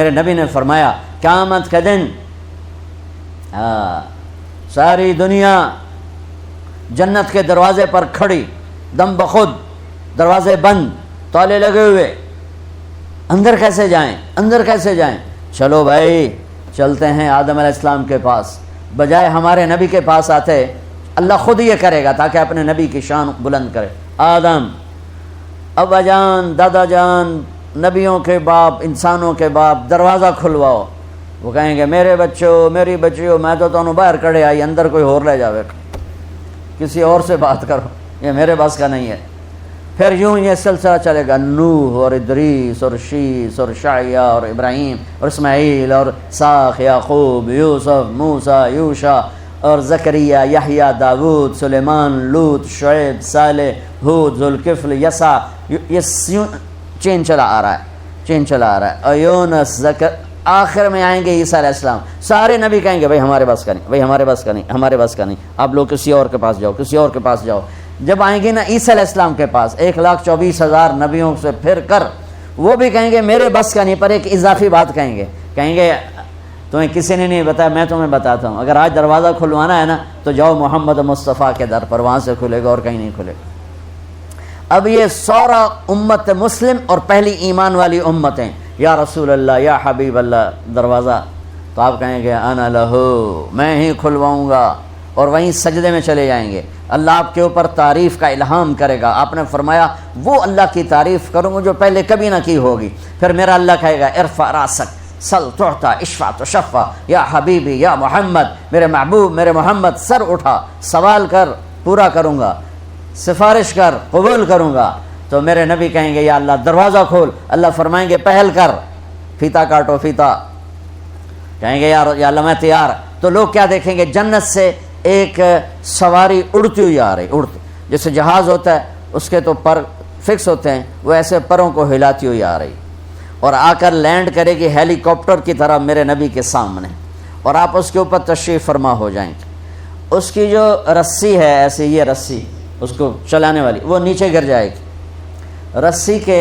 میرے نبی نے فرمایا قیامت کے دن ساری دنیا جنت کے دروازے پر کھڑی، دم بخود، دروازے بند، تالے لگے ہوئے، اندر کیسے جائیں، اندر کیسے جائیں؟ چلو بھائی چلتے ہیں آدم علیہ السلام کے پاس، بجائے ہمارے نبی کے پاس آتے اللہ خود یہ کرے گا تاکہ اپنے نبی کی شان بلند کرے۔ آدم، ابا جان، دادا جان، نبیوں کے باپ، انسانوں کے باپ، دروازہ کھلواؤ۔ وہ کہیں گے میرے بچوں، میری بچیوں، میں تو تمہیں باہر کھڑے آئی، اندر کوئی اور لے جاوے، کسی اور سے بات کرو، یہ میرے بس کا نہیں ہے۔ پھر یوں یہ سلسلہ چلے گا، نوح اور ادریس اور شیس اور شعیہ اور ابراہیم اور اسماعیل اور اسحاق، یعقوب، یوسف، موسیٰ، یوشع اور زکریا، یحییٰ، داود، سلیمان، لوط، شعیب، صالح، ہود، ذوالکفل، یسع، یہ چین چلا آ رہا ہے، چین چلا آ رہا ہے۔ اور یونس، آخر میں آئیں گے عیسیٰ علیہ السلام، سارے نبی کہیں گے بھائی ہمارے بس کا نہیں، بھائی ہمارے بس کا نہیں، ہمارے بس کا نہیں، آپ لوگ کسی اور کے پاس جاؤ، کسی اور کے پاس جاؤ۔ جب آئیں گے نا عیسیٰ علیہ السلام کے پاس 1,24,000 نبیوں سے پھر کر، وہ بھی کہیں گے میرے بس کا نہیں، پر ایک اضافی بات کہیں گے، کہیں گے تمہیں کسی نے نہیں بتایا، میں تمہیں بتاتا ہوں، اگر آج دروازہ کھلوانا ہے نا تو جاؤ محمد مصطفیٰ کے در پر، وہاں سے کھلے گا اور کہیں نہیں کھلے گا۔ اب یہ سورا امت مسلم اور پہلی ایمان والی امتیں، یا رسول اللہ، یا حبیب اللہ، دروازہ، تو آپ کہیں گے انا لہو، میں ہی کھلواؤں گا، اور وہیں سجدے میں چلے جائیں گے۔ اللہ آپ کے اوپر تعریف کا الہام کرے گا، آپ نے فرمایا وہ اللہ کی تعریف کروں گا جو پہلے کبھی نہ کی ہوگی۔ پھر میرا اللہ کہے گا ارفع راسک سل تعطا اشفع تشفع، یا حبیبی یا محمد، میرے محبوب، میرے محمد، سر اٹھا، سوال کر، پورا کروں گا، سفارش کر، قبول کروں گا۔ تو میرے نبی کہیں گے یا اللہ دروازہ کھول، اللہ فرمائیں گے پہل کر، فیتا کاٹو، فیتا، کہیں گے یا اللہ میں تیار۔ تو لوگ کیا دیکھیں گے؟ جنت سے ایک سواری اڑتی ہوئی آ رہی، جیسے جہاز ہوتا ہے اس کے تو پر فکس ہوتے ہیں، وہ ایسے پروں کو ہلاتی ہوئی آ رہی، اور آ کر لینڈ کرے گی ہیلی کاپٹر کی طرح میرے نبی کے سامنے، اور آپ اس کے اوپر تشریف فرما ہو جائیں گے۔ اس کی جو رسی ہے، ایسے یہ رسی اس کو چلانے والی، وہ نیچے گر جائے گی۔ رسی کے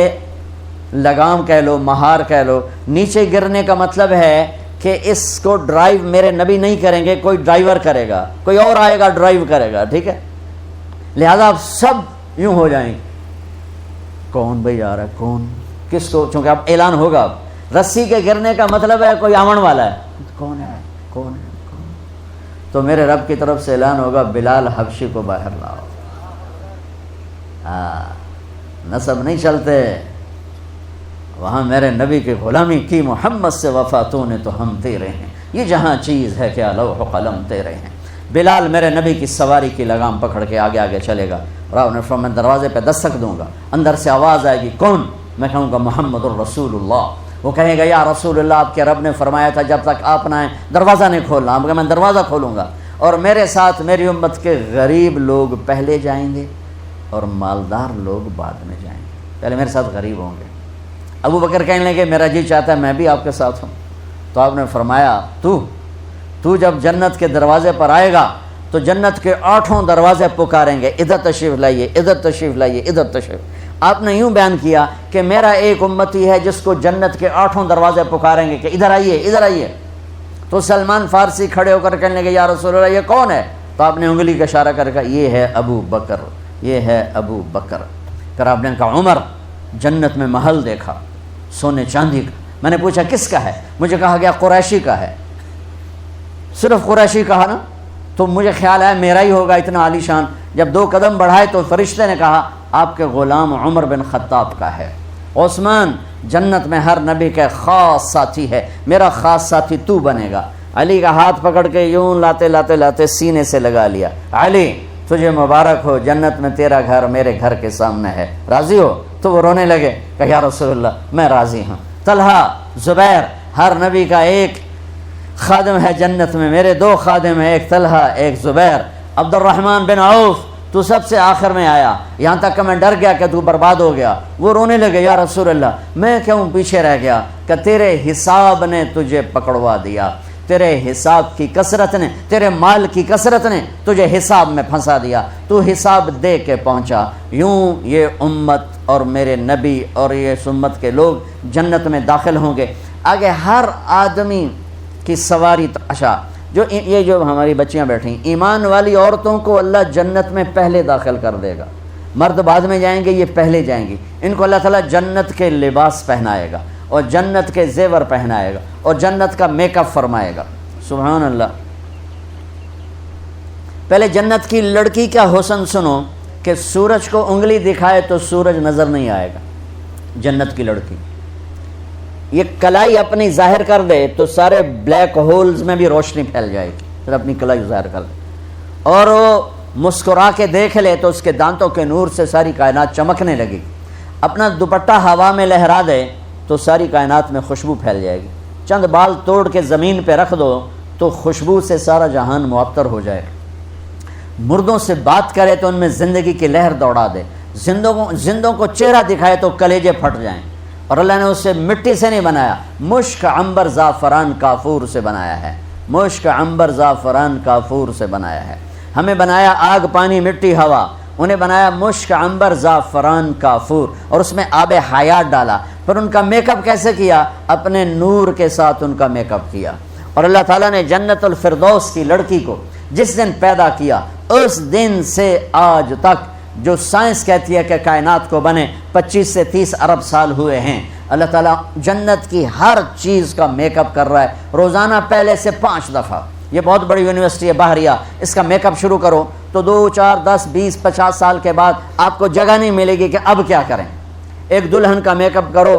لگام کہہ لو، مہار کہہ لو، نیچے گرنے کا مطلب ہے کہ اس کو ڈرائیو میرے نبی نہیں کریں گے، کوئی ڈرائیور کرے گا، کوئی اور آئے گا ڈرائیو کرے گا، ٹھیک ہے؟ لہذا آپ سب یوں ہو جائیں گے، کون بھائی آ رہا ہے، کون، کس کو، چونکہ اب اعلان ہوگا۔ اب رسی کے گرنے کا مطلب ہے کوئی آمن والا ہے، کون ہے، کون ہے، کون؟ تو میرے رب کی طرف سے اعلان ہوگا بلال حبشی کو باہر لاؤ۔ نسب نہیں چلتے، وہاں میرے نبی کی غلامی کی، محمد سے وفا تو نے تو ہم تیرے ہیں، یہ جہاں چیز ہے کیا لوح و قلم تیرے ہیں۔ بلال میرے نبی کی سواری کی لگام پکڑ کے آگے آگے چلے گا، اور آپ نے فرمایا میں دروازے پہ دستک دوں گا، اندر سے آواز آئے گی کون؟ میں کہوں گا محمد الرسول اللہ۔ وہ کہے گا یا رسول اللہ آپ کے رب نے فرمایا تھا جب تک آپ نہ آئیں دروازہ نہیں کھولنا، آپ کہا میں دروازہ کھولوں گا، اور میرے ساتھ میری امت کے غریب لوگ پہلے جائیں گے اور مالدار لوگ بعد میں جائیں گے، پہلے میرے ساتھ غریب ہوں گے۔ ابو بکر کہنے لگے میرا جی چاہتا ہے میں بھی آپ کے ساتھ ہوں۔ تو آپ نے فرمایا تو جب جنت کے دروازے پر آئے گا تو جنت کے 8 دروازے پکاریں گے، ادھر تشریف لائیے، ادھر تشریف لائیے، ادھر تشریف۔ آپ نے یوں بیان کیا کہ میرا ایک امتی ہے جس کو جنت کے 8 دروازے پکاریں گے کہ ادھر آئیے، ادھر آئیے۔ تو سلمان فارسی کھڑے ہو کر کہنے لگے یا رسول اللہ یہ کون ہے؟ تو آپ نے انگلی کا اشارہ کر کہا یہ ہے ابو بکر، یہ ہے ابو بکر۔ پھر آپ نے کہا عمر جنت میں محل دیکھا سونے چاندی کا۔ میں نے پوچھا کس کا ہے؟ مجھے کہا گیا قریشی کا ہے۔ صرف قریشی کہا نا تو مجھے خیال آیا میرا ہی ہوگا اتنا عالی شان۔ جب 2 قدم بڑھائے تو فرشتے نے کہا آپ کے غلام عمر بن خطاب کا ہے۔ عثمان جنت میں ہر نبی کا خاص ساتھی ہے، میرا خاص ساتھی تو بنے گا۔ علی کا ہاتھ پکڑ کے یوں لاتے لاتے لاتے سینے سے لگا لیا، علی تجھے مبارک ہو، جنت میں تیرا گھر میرے گھر کے سامنے ہے، راضی ہو؟ تو وہ رونے لگے کہ یا رسول اللہ میں راضی ہوں۔ طلحہ، زبیر، ہر نبی کا ایک خادم ہے جنت میں، میرے 2 خادم ہیں، ایک طلحہ ایک زبیر۔ عبد الرحمن بن عوف تو سب سے آخر میں آیا، یہاں تک کہ میں ڈر گیا کہ تو برباد ہو گیا۔ وہ رونے لگے یا رسول اللہ میں کیوں پیچھے رہ گیا؟ کہ تیرے حساب نے تجھے پکڑوا دیا، تیرے حساب کی کثرت نے، تیرے مال کی کثرت نے تجھے حساب میں پھنسا دیا، تو حساب دے کے پہنچا۔ یوں یہ امت اور میرے نبی اور یہ امت کے لوگ جنت میں داخل ہوں گے۔ آگے ہر آدمی کی سواری تماشا. یہ جو ہماری بچیاں بیٹھی ایمان والی عورتوں کو اللہ جنت میں پہلے داخل کر دے گا. مرد بعد میں جائیں گے، یہ پہلے جائیں گی. ان کو اللہ تعالیٰ جنت کے لباس پہنائے گا اور جنت کے زیور پہنائے گا اور جنت کا میک اپ فرمائے گا. سبحان اللہ. پہلے جنت کی لڑکی کا حسن سنو کہ سورج کو انگلی دکھائے تو سورج نظر نہیں آئے گا. جنت کی لڑکی یہ کلائی اپنی ظاہر کر دے تو سارے بلیک ہولز میں بھی روشنی پھیل جائے گی. پھر اپنی کلائی ظاہر کر دے اور وہ مسکرا کے دیکھ لے تو اس کے دانتوں کے نور سے ساری کائنات چمکنے لگے گی. اپنا دوپٹہ ہوا میں لہرا دے تو ساری کائنات میں خوشبو پھیل جائے گی. چند بال توڑ کے زمین پہ رکھ دو تو خوشبو سے سارا جہان معطر ہو جائے گا. مردوں سے بات کرے تو ان میں زندگی کی لہر دوڑا دے. زندوں کو چہرہ دکھائے تو کلیجے پھٹ جائیں. اور اللہ نے اسے مٹی سے نہیں بنایا، مشک عنبر زعفران کافور سے بنایا ہے. مشک عنبر زعفران کافور سے بنایا ہے. ہمیں بنایا آگ پانی مٹی ہوا، انہیں بنایا مشک عنبر زعفران کافور اور اس میں آب حیات ڈالا. پھر ان کا میک اپ کیسے کیا؟ اپنے نور کے ساتھ ان کا میک اپ کیا. اور اللہ تعالیٰ نے جنت الفردوس کی لڑکی کو جس دن پیدا کیا اس دن سے آج تک جو سائنس کہتی ہے کہ کائنات کو بنے 25 سے 30 ارب سال ہوئے ہیں، اللہ تعالیٰ جنت کی ہر چیز کا میک اپ کر رہا ہے روزانہ پہلے سے 5 دفعہ. یہ بہت بڑی یونیورسٹی ہے بحریہ، اس کا میک اپ شروع کرو تو 2 4 10 20 50 سال کے بعد آپ کو جگہ نہیں ملے گی کہ اب کیا کریں. ایک دلہن کا میک اپ کرو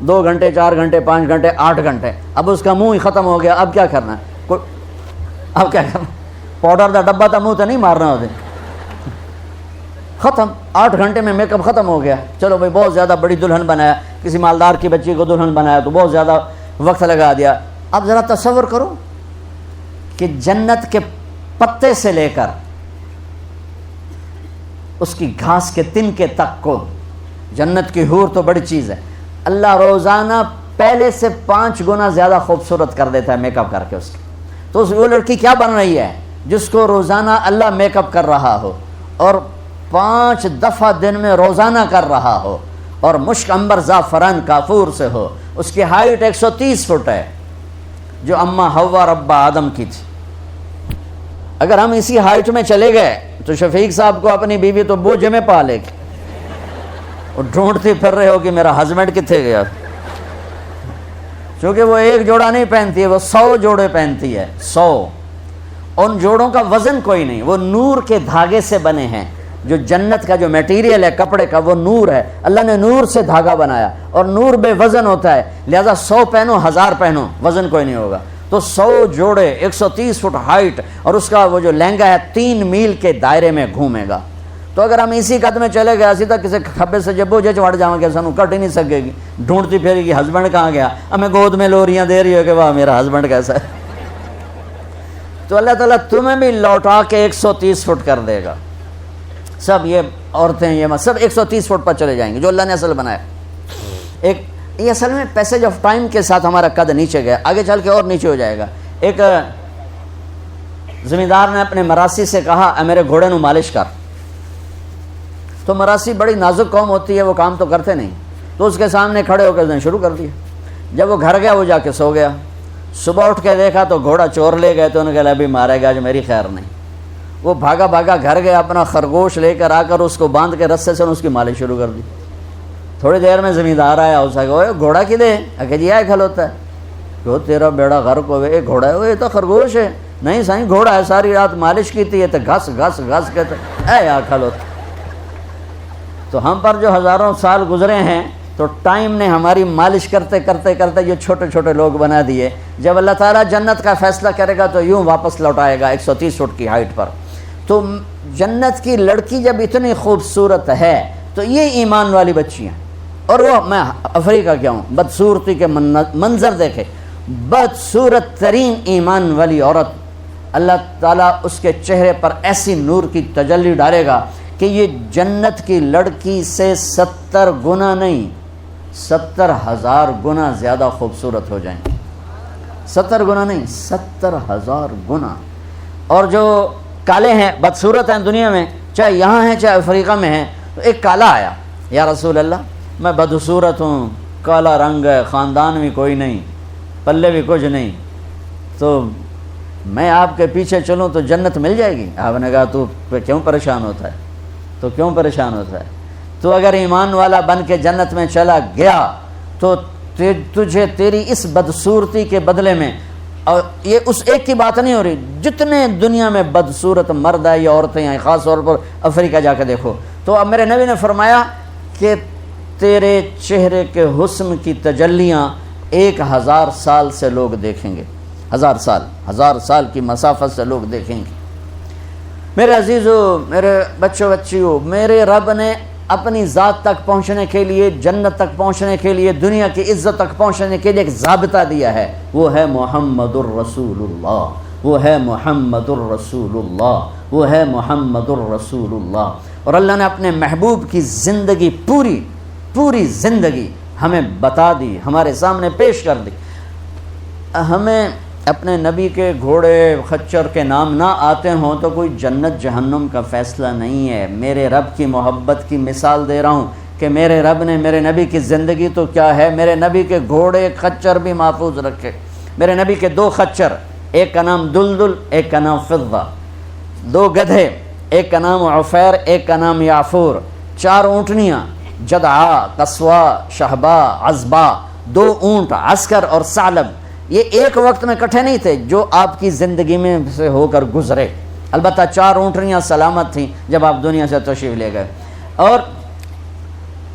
2 گھنٹے 4 گھنٹے 5 گھنٹے 8 گھنٹے، اب اس کا منہ ہی ختم ہو گیا، اب کیا کرنا ہے؟ اب کیا کرنا؟ پاؤڈر کا ڈبہ تو منہ تو نہیں مارنا ہوتے، ختم. 8 گھنٹے میں میک اپ ختم ہو گیا. چلو بھائی بہت زیادہ بڑی دلہن بنایا، کسی مالدار کی بچی کو دلہن بنایا تو بہت زیادہ وقت لگا دیا. اب ذرا تصور کرو کہ جنت کے پتے سے لے کر اس کی گھاس کے تنکے تک کو، جنت کی حور تو بڑی چیز ہے، اللہ روزانہ پہلے سے 5 گنا زیادہ خوبصورت کر دیتا ہے میک اپ کر کے اس کی. تو وہ لڑکی کیا بن رہی ہے جس کو روزانہ اللہ میک اپ کر رہا ہو اور 5 دفعہ دن میں روزانہ کر رہا ہو اور مشک عنبر زعفران کافور سے ہو. اس کی ہائٹ 130 فٹ ہے جو اماں حوا ربا آدم کی تھی. اگر ہم اسی ہائٹ میں چلے گئے تو شفیق صاحب کو اپنی بیوی تو بوجھ میں پا لے گی. وہ ڈھونڈتی پھر رہے ہو کہ میرا ہسبینڈ کتنے گیا، چونکہ وہ ایک جوڑا نہیں پہنتی ہے، وہ 100 جوڑے پہنتی ہے. 100. ان جوڑوں کا وزن کوئی نہیں، وہ نور کے دھاگے سے بنے ہیں. جو جنت کا جو میٹیریل ہے کپڑے کا وہ نور ہے. اللہ نے نور سے دھاگا بنایا اور نور بے وزن ہوتا ہے، لہذا 100 پہنو 1000 پہنو وزن کوئی نہیں ہوگا. تو 100 جوڑے 130 فٹ ہائٹ اور اس کا وہ جو لہنگا ہے 3 میل کے دائرے میں گھومے گا. تو اگر ہم اسی قد میں چلے گئے اسی تک کسی کھبے سے جب بوجھے چڑھ جاؤں گے سانو کٹ ہی نہیں سکے گی. ڈھونڈتی پھرے گی ہسبینڈ کہاں گیا، ہمیں گود میں لوریاں دے رہی ہو کہ واہ میرا ہسبینڈ کیسا ہے. تو اللہ تعالیٰ تمہیں بھی لوٹا کے 130 فٹ کر دے گا. سب یہ عورتیں یہ سب 130 فٹ پر چلے جائیں گے جو اللہ نے اصل بنایا. یہ اصل میں پیسج آف ٹائم کے ساتھ ہمارا قد نیچے گیا، آگے چل کے اور نیچے ہو جائے گا. ایک زمیندار نے اپنے مراسی سے کہا اے میرے گھوڑے نو مالش کر. تو مراسی بڑی نازک قوم ہوتی ہے، وہ کام تو کرتے نہیں. تو اس کے سامنے کھڑے ہو کے شروع کر دیا. جب وہ گھر گیا وہ جا کے سو گیا. صبح اٹھ کے دیکھا تو گھوڑا چور لے گئے تو انہوں نے کہا ابھی مارے گا آج میری خیر نہیں. وہ بھاگا بھاگا گھر گیا، اپنا خرگوش لے کر آ کر اس کو باندھ کے رسے سے اس کی مالش شروع کر دی. تھوڑی دیر میں زمیندار آیا، اس نے کہا گھوڑا کدے؟ کہ جی آئے کھلوتا ہے. کہ تیرا بیڑا غرق ہوئے، گھوڑا ہے وہ، یہ تو خرگوش ہے. نہیں سائیں گھوڑا ہے، ساری رات مالش کی تھی، یہ تو گھس گھس گھس کے اے یار کھلوتا. تو ہم پر جو ہزاروں سال گزرے ہیں تو ٹائم نے ہماری مالش کرتے کرتے کرتے یہ چھوٹے چھوٹے لوگ بنا دیے. جب اللہ تعالیٰ جنت کا فیصلہ کرے گا تو یوں واپس لوٹائے گا 130 فٹ کی ہائٹ پر. تو جنت کی لڑکی جب اتنی خوبصورت ہے تو یہ ایمان والی بچیاں. اور وہ میں افریقہ کیا ہوں، بدصورتی کے منظر دیکھے، بدصورت ترین ایمان والی عورت اللہ تعالیٰ اس کے چہرے پر ایسی نور کی تجلی ڈالے گا کہ یہ جنت کی لڑکی سے 70 گنا نہیں 70,000 گنا زیادہ خوبصورت ہو جائیں. 70 گنا نہیں 70,000 گنا. اور جو کالے ہیں بدصورت ہیں دنیا میں، چاہے یہاں ہیں چاہے افریقہ میں ہیں، تو ایک کالا آیا، یا رسول اللہ میں بدصورت ہوں، کالا رنگ ہے، خاندان بھی کوئی نہیں، پلے بھی کچھ نہیں، تو میں آپ کے پیچھے چلوں تو جنت مل جائے گی؟ آپ نے کہا تو کیوں پریشان ہوتا ہے، تو کیوں پریشان ہوتا ہے؟ تو اگر ایمان والا بن کے جنت میں چلا گیا تو تجھے تیری اس بدصورتی کے بدلے میں، اور یہ اس ایک کی بات نہیں ہو رہی، جتنے دنیا میں بدصورت مرد ہے یا عورتیں ہیں، خاص طور پر افریقہ جا کے دیکھو، تو اب میرے نبی نے فرمایا کہ تیرے چہرے کے حسن کی تجلیاں 1000 سال سے لوگ دیکھیں گے، 1000 سال کی مسافت سے لوگ دیکھیں گے۔ میرے عزیزو، میرے بچوں بچیوں، میرے رب نے اپنی ذات تک پہنچنے کے لیے، جنت تک پہنچنے کے لیے، دنیا کی عزت تک پہنچنے کے لیے ایک ضابطہ دیا ہے، وہ ہے محمد الرسول اللہ، وہ ہے محمد الرسول اللہ، وہ ہے محمد الرسول اللہ۔ اور اللہ نے اپنے محبوب کی زندگی، پوری زندگی ہمیں بتا دی، ہمارے سامنے پیش کر دی۔ ہمیں اپنے نبی کے گھوڑے خچر کے نام نہ آتے ہوں تو کوئی جنت جہنم کا فیصلہ نہیں ہے۔ میرے رب کی محبت کی مثال دے رہا ہوں کہ میرے رب نے میرے نبی کی زندگی تو کیا ہے، میرے نبی کے گھوڑے خچر بھی محفوظ رکھے۔ میرے نبی کے 2 خچر، ایک کا نام دلدل، ایک کا نام فضہ، 2 گدھے، ایک کا نام عفیر، ایک کا نام یعفور، 4 اونٹنیاں، جدعا، قصوا، شہبا، عزبا، 2 اونٹ، عسکر اور ثعلب۔ یہ ایک وقت میں کٹھے نہیں تھے، جو آپ کی زندگی میں سے ہو کر گزرے۔ البتہ 4 اونٹنیاں سلامت تھیں جب آپ دنیا سے تشریف لے گئے، اور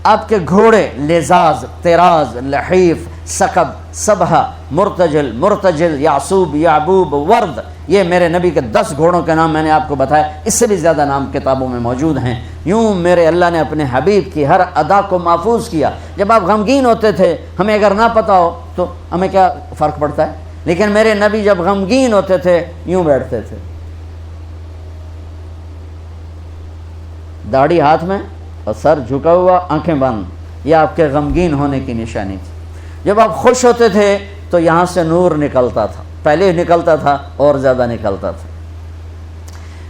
آپ کے گھوڑے لزاز، تراز، لحیف، سکب، سبحہ، مرتجل، یعصوب، یعبوب، ورد۔ یہ میرے نبی کے 10 گھوڑوں کے نام میں نے آپ کو بتایا، اس سے بھی زیادہ نام کتابوں میں موجود ہیں۔ یوں میرے اللہ نے اپنے حبیب کی ہر ادا کو محفوظ کیا۔ جب آپ غمگین ہوتے تھے، ہمیں اگر نہ پتہ ہو تو ہمیں کیا فرق پڑتا ہے، لیکن میرے نبی جب غمگین ہوتے تھے یوں بیٹھتے تھے، داڑھی ہاتھ میں اور سر جھکا ہوا، آنکھیں بند۔ یہ آپ کے غمگین ہونے کی نشانی تھی۔ جب آپ خوش ہوتے تھے تو یہاں سے نور نکلتا تھا، پہلے نکلتا تھا اور زیادہ نکلتا تھا۔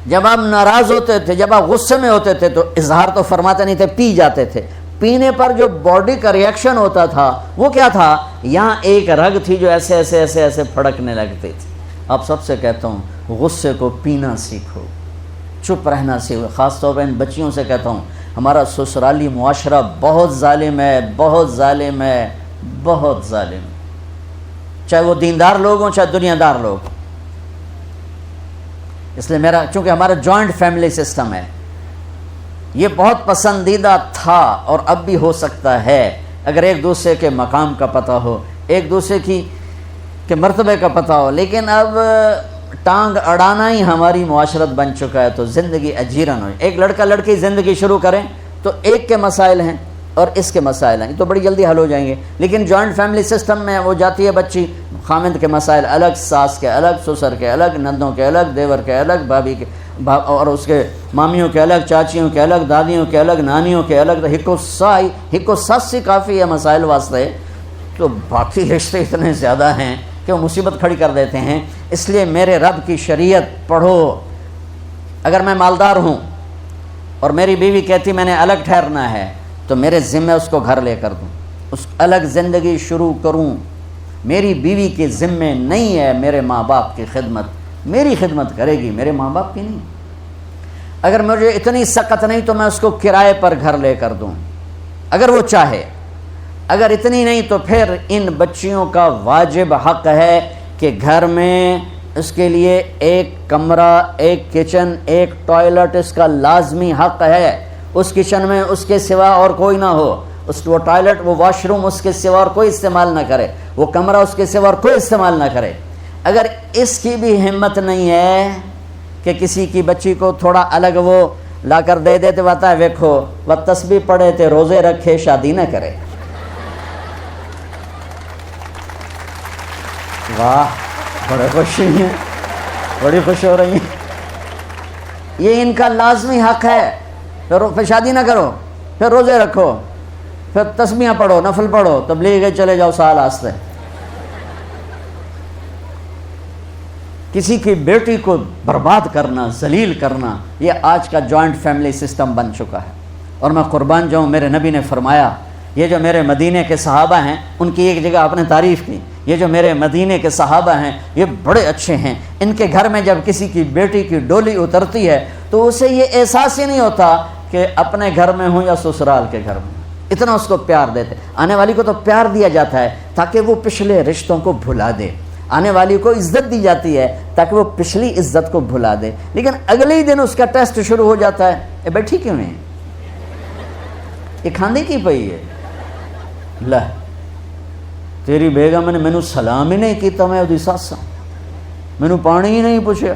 جب آپ ناراض ہوتے تھے، جب آپ غصے میں ہوتے تھے تو اظہار تو فرماتے نہیں تھے، پی جاتے تھے۔ پینے پر جو باڈی کا ریئیکشن ہوتا تھا وہ کیا تھا؟ یہاں ایک رگ تھی جو ایسے ایسے ایسے ایسے پھڑکنے لگتی تھی۔ آپ سب سے کہتا ہوں، غصے کو پینا سیکھو، چپ رہنا سیکھو۔ خاص طور پر ان بچیوں سے کہتا ہوں، ہمارا سسرالی معاشرہ بہت ظالم ہے، بہت ظالم ہے، بہت ظالم، چاہے وہ دیندار لوگ ہوں چاہے دنیا دار لوگ۔ اس لیے چونکہ ہمارا جوائنٹ فیملی سسٹم ہے، یہ بہت پسندیدہ تھا اور اب بھی ہو سکتا ہے اگر ایک دوسرے کے مقام کا پتہ ہو، ایک دوسرے کے مرتبے کا پتہ ہو، لیکن اب ٹانگ اڑانا ہی ہماری معاشرت بن چکا ہے، تو زندگی اجیرن ہوئی۔ ایک لڑکا لڑکی زندگی شروع کریں تو ایک کے مسائل ہیں اور اس کے مسائل ہیں، تو بڑی جلدی حل ہو جائیں گے، لیکن جوائنٹ فیملی سسٹم میں وہ جاتی ہے بچی، خامند کے مسائل الگ، ساس کے الگ، سسر کے الگ، نندوں کے الگ، دیور کے الگ، بھابھی کے اور اس کے مامیوں کے الگ، چاچیوں کے الگ، دادیوں کے الگ، نانیوں کے الگ، ہکو ساسی کافی ہے مسائل واسطے، تو باقی رشتے اتنے زیادہ ہیں کہ وہ مصیبت کھڑی کر دیتے ہیں۔ اس لیے میرے رب کی شریعت پڑھو۔ اگر میں مالدار ہوں اور میری بیوی کہتی میں نے الگ ٹھہرنا ہے تو میرے ذمہ اس کو گھر لے کر دوں، اس الگ زندگی شروع کروں۔ میری بیوی کے ذمہ نہیں ہے میرے ماں باپ کی خدمت، میری خدمت کرے گی، میرے ماں باپ کی نہیں۔ اگر مجھے اتنی سخت نہیں تو میں اس کو کرائے پر گھر لے کر دوں اگر وہ چاہے، اگر اتنی نہیں تو پھر ان بچیوں کا واجب حق ہے کہ گھر میں اس کے لیے ایک کمرہ، ایک کچن، ایک ٹوائلٹ اس کا لازمی حق ہے۔ اس کچن میں اس کے سوا اور کوئی نہ ہو، وہ ٹوائلٹ، وہ واش روم اس کے سوا اور کوئی استعمال نہ کرے، وہ کمرہ اس کے سوا اور کوئی استعمال نہ کرے۔ اگر اس کی بھی ہمت نہیں ہے کہ کسی کی بچی کو تھوڑا الگ وہ لا کر دے دیتے، بتا ہے ویکھو وہ تسبیح پڑھے تے روزے رکھے شادی نہ کرے۔ واہ، بڑے خوشی ہیں، بڑی خوش ہو رہی ہیں۔ یہ ان کا لازمی حق ہے۔ پھر شادی نہ کرو، پھر روزے رکھو، پھر تسبیحاں پڑھو، نفل پڑھو، تبلیغ چلے جاؤ سال آستے۔ کسی کی بیٹی کو برباد کرنا، ذلیل کرنا، یہ آج کا جوائنٹ فیملی سسٹم بن چکا ہے۔ اور میں قربان جاؤں، میرے نبی نے فرمایا، یہ جو میرے مدینے کے صحابہ ہیں ان کی ایک جگہ آپ نے تعریف کی یہ جو میرے مدینے کے صحابہ ہیں یہ بڑے اچھے ہیں، ان کے گھر میں جب کسی کی بیٹی کی ڈولی اترتی ہے تو اسے یہ احساس ہی نہیں ہوتا کہ اپنے گھر میں ہوں یا سسرال کے گھر میں، اتنا اس کو پیار دیتے۔ آنے والی کو تو پیار دیا جاتا ہے تاکہ وہ پچھلے رشتوں کو بھلا دے، آنے والی کو عزت دی جاتی ہے تاکہ وہ پچھلی عزت کو بھلا دے، لیکن اگلے ہی دن اس کا ٹیسٹ شروع ہو جاتا ہے، یہ بیٹھی کیوں نہیں، یہ کھاندی کی پئی ہے، لہ تیری بیگم نے مینوں سلام ہی نہیں کیتا، میں اودی ساس ہاں، مینوں پانی ہی نہیں پوچھا۔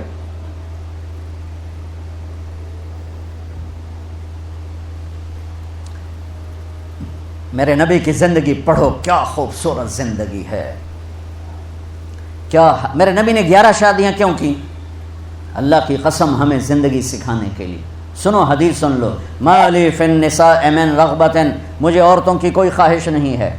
میرے نبی کی زندگی پڑھو، کیا خوبصورت زندگی ہے، کیا میرے نبی نے 11 شادیاں کیوں کی؟ اللہ کی قسم ہمیں زندگی سکھانے کے لیے۔ سنو حدیث سن لو، ما لی فی النساء من رغبۃ، مجھے عورتوں کی کوئی خواہش نہیں ہے۔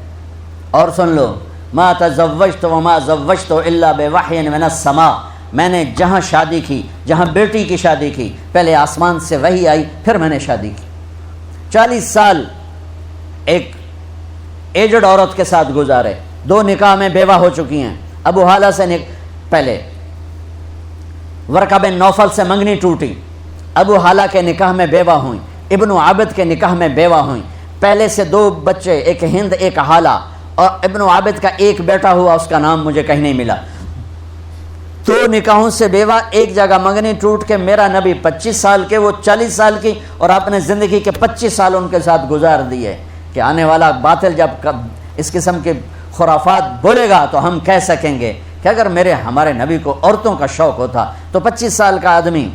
اور سن لو، ما تزوجت وما زوجت الا بوحی من السماء، میں نے جہاں شادی کی، جہاں بیٹی کی شادی کی، پہلے آسمان سے وحی آئی پھر میں نے شادی کی۔ 40 سال ایک ایجڈ عورت کے ساتھ گزارے، 2 نکاح میں بیوہ ہو چکی ہیں۔ ابو حالہ سے پہلے ورقہ بن نوفل سے منگنی ٹوٹی، ابو حالہ کے نکاح میں بیوہ ہوئیں، ابن عابد کے نکاح میں بیوہ ہوئیں، پہلے سے 2 بچے، ایک ہند ایک حالہ، اور ابن عابد کا ایک بیٹا ہوا، اس کا نام مجھے کہیں نہیں ملا۔ 2 نکاحوں سے بیوہ، ایک جگہ منگنی ٹوٹ کے میرا نبی 25 سال کے، وہ 40 سال کی، اور اپنے زندگی کے 25 سال ان کے ساتھ گزار دیے کہ آنے والا باطل جب اس قسم کے خرافات بولے گا تو ہم کہہ سکیں گے کہ اگر ہمارے نبی کو عورتوں کا شوق ہوتا تو 25 سال کا آدمی،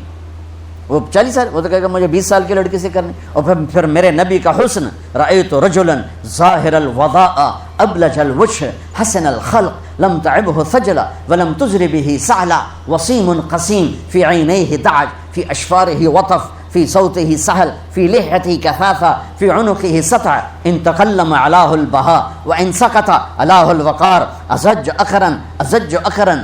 وہ 40 سال، وہ تو کہے گا مجھے 20 سال کی لڑکی سے کرنی۔ اور پھر میرے نبی کا حسن، رأیت رجلا ظاہر الوضاء ابلج الوجه حسن الخلق لم تعبه ثجلا ولم تزر به سعلا وسيم قسيم في عينيه دعج في أشفاره وطف في صوته سهل في لحيته كثافة في عنقه سطع إن تكلم علاه البهاء وإن سكت علاه الوقار أزج أخرا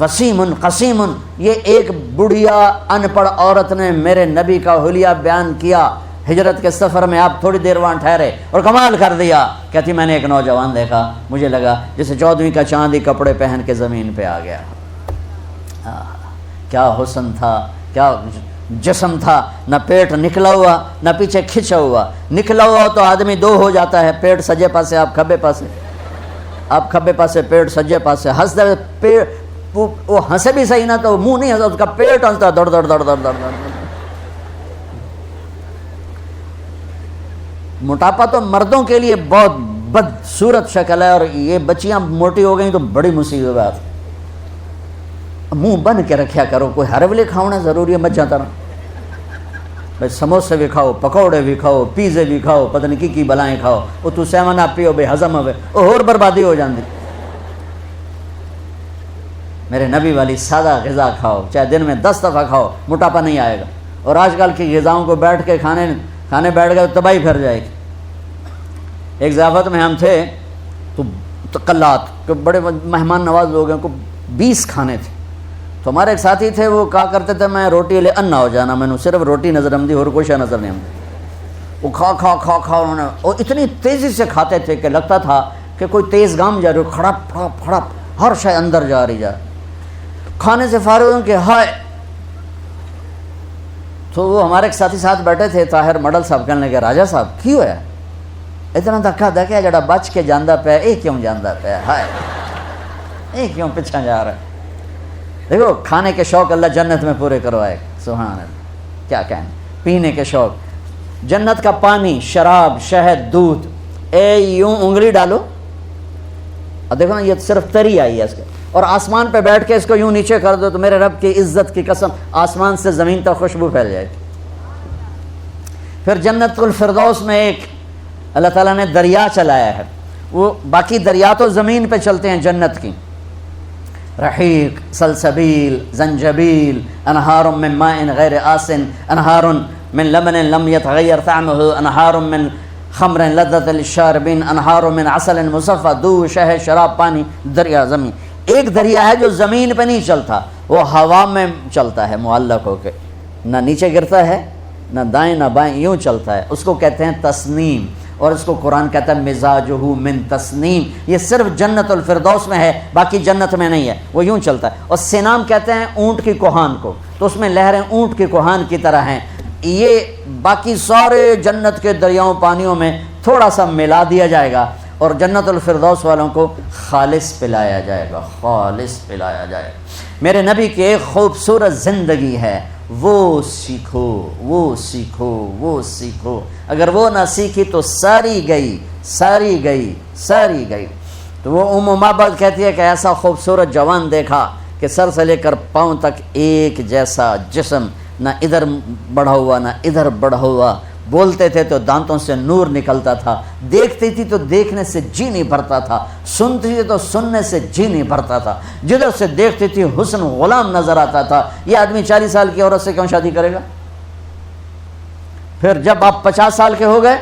وسیم قسیم۔ یہ ایک بڑھیا ان پڑھ عورت نے میرے نبی کا حلیہ بیان کیا، ہجرت کے سفر میں آپ تھوڑی دیر وہاں ٹھہرے، اور کمال کر دیا، کہتی میں نے ایک نوجوان دیکھا، مجھے لگا جیسے 14ویں کا چاند ہی کپڑے پہن کے زمین پہ آ گیا۔ کیا حسن تھا، کیا جسم تھا، نہ پیٹ نکلا ہوا نہ پیچھے کھچا ہوا۔ نکلا ہوا تو آدمی 2 ہو جاتا ہے، پیٹ سجے پاسے، آپ کھبے پاسے، آپ کھبے پاسے، پیٹ سجے پاسے، ہنستے پیٹ، وہ ہنسے بھی صحیح نہ تو منہ نہیں ہنستا، اس کا پیٹ ہنستا، دڑ دڑ دڑ دڑ دڑ۔ موٹاپا تو مردوں کے لیے بہت بدصورت شکل ہے، اور یہ بچیاں موٹی ہو گئیں تو بڑی مصیبت بات۔ منہ بن کے رکھیا کرو، کوئی ہر ویلے کھاؤنا ضروری ہے، مت جاتا رہا بھائی، سموسے بھی کھاؤ، پکوڑے بھی کھاؤ، پیزے بھی کھاؤ، پتہ نہیں کی بلائیں کھاؤ، وہ تو سیون آپ پیو بے ہضم ہوئے، وہ اور بربادی ہو جاندی۔ میرے نبی والی سادہ غذا کھاؤ، چاہے دن میں 10 دفعہ کھاؤ، موٹاپا نہیں آئے گا۔ اور آج کل کی غذاؤں کو بیٹھ کے کھانے بیٹھ گئے تو تباہی پھر جائے گی۔ ایک ضیافت میں ہم تھے تو تقلات، بڑے مہمان نواز لوگ ہیں، کو 20 کھانے تھے، تو ہمارے ایک ساتھی تھے، وہ کہا کرتے تھے میں روٹی لے انا ہو جانا، میں نے صرف روٹی نظر آمدی اور کوئی شے نظر نہیں آمدی۔ وہ کھا انہوں نے، اور اتنی تیزی سے کھاتے تھے کہ لگتا تھا کہ کوئی تیز گام جا رہی ہو، کھڑپ کھڑپ کھڑپ، ہر شے اندر جا رہی۔ کھانے سے فارغ ہوں کہ ہائے، تو وہ ہمارے ایک ساتھی ساتھ بیٹھے تھے، طاہر مڈل صاحب، کہنے لگے راجہ صاحب کی ہویا اتنا دھکا دھکیا جڑا بچ کے جاندہ پیا، اے کیوں جاندہ پیا، ہائے اے کیوں پیچھا جا رہا ہے۔ دیکھو کھانے کے شوق اللہ جنت میں پورے کروائے، سبحان اللہ، کیا کہنے۔ پینے کے شوق، جنت کا پانی، شراب، شہد، دودھ، اے یوں انگلی ڈالو، اور دیکھو نا یہ صرف تری آئی ہے اس کے، اور آسمان پہ بیٹھ کے اس کو یوں نیچے کر دو تو میرے رب کی عزت کی قسم آسمان سے زمین تک خوشبو پھیل جائے گی۔ پھر جنت الفردوس میں ایک اللہ تعالیٰ نے دریا چلایا ہے، وہ باقی دریا تو زمین پہ چلتے ہیں جنت کی، رحیق، سلسبیل، زنجبیل، انہار من ماء غیر آسن، انہار من لبن لم يتغیر طعمه، انہار من خمر لذت للشاربین، انہار من عسل مصفى، دودھ، شہد، شراب، پانی، دریا زمین۔ ایک دریا ہے جو زمین پہ نہیں چلتا، وہ ہوا میں چلتا ہے معلق ہو کے، نہ نیچے گرتا ہے نہ دائیں نہ بائیں، یوں چلتا ہے، اس کو کہتے ہیں تسنیم۔ اور اس کو قرآن کہتا ہے مزاجہ من تسنیم، یہ صرف جنت الفردوس میں ہے، باقی جنت میں نہیں ہے، وہ یوں چلتا ہے۔ اور سنام کہتے ہیں اونٹ کی کوہان کو، تو اس میں لہریں اونٹ کی کوہان کی طرح ہیں۔ یہ باقی سارے جنت کے دریاؤں پانیوں میں تھوڑا سا ملا دیا جائے گا اور جنت الفردوس والوں کو خالص پلایا جائے گا، خالص پلایا جائے گا۔ میرے نبی کی ایک خوبصورت زندگی ہے، وہ سیکھو، وہ سیکھو، وہ سیکھو۔ اگر وہ نہ سیکھی تو ساری گئی، ساری گئی، ساری گئی۔ تو وہ معبد کہتی ہے کہ ایسا خوبصورت جوان دیکھا کہ سر سے لے کر پاؤں تک ایک جیسا جسم، نہ ادھر بڑھا ہوا نہ ادھر بڑھا ہوا، بولتے تھے تو دانتوں سے نور نکلتا تھا، دیکھتی تھی تو دیکھنے سے جی نہیں بھرتا تھا، سنتی تھی تو سننے سے جی نہیں بھرتا تھا، جدھر سے دیکھتی تھی حسن غلام نظر آتا تھا۔ یہ آدمی 40 سال کی عورت سے کیوں شادی کرے گا؟ پھر جب آپ 50 سال کے ہو گئے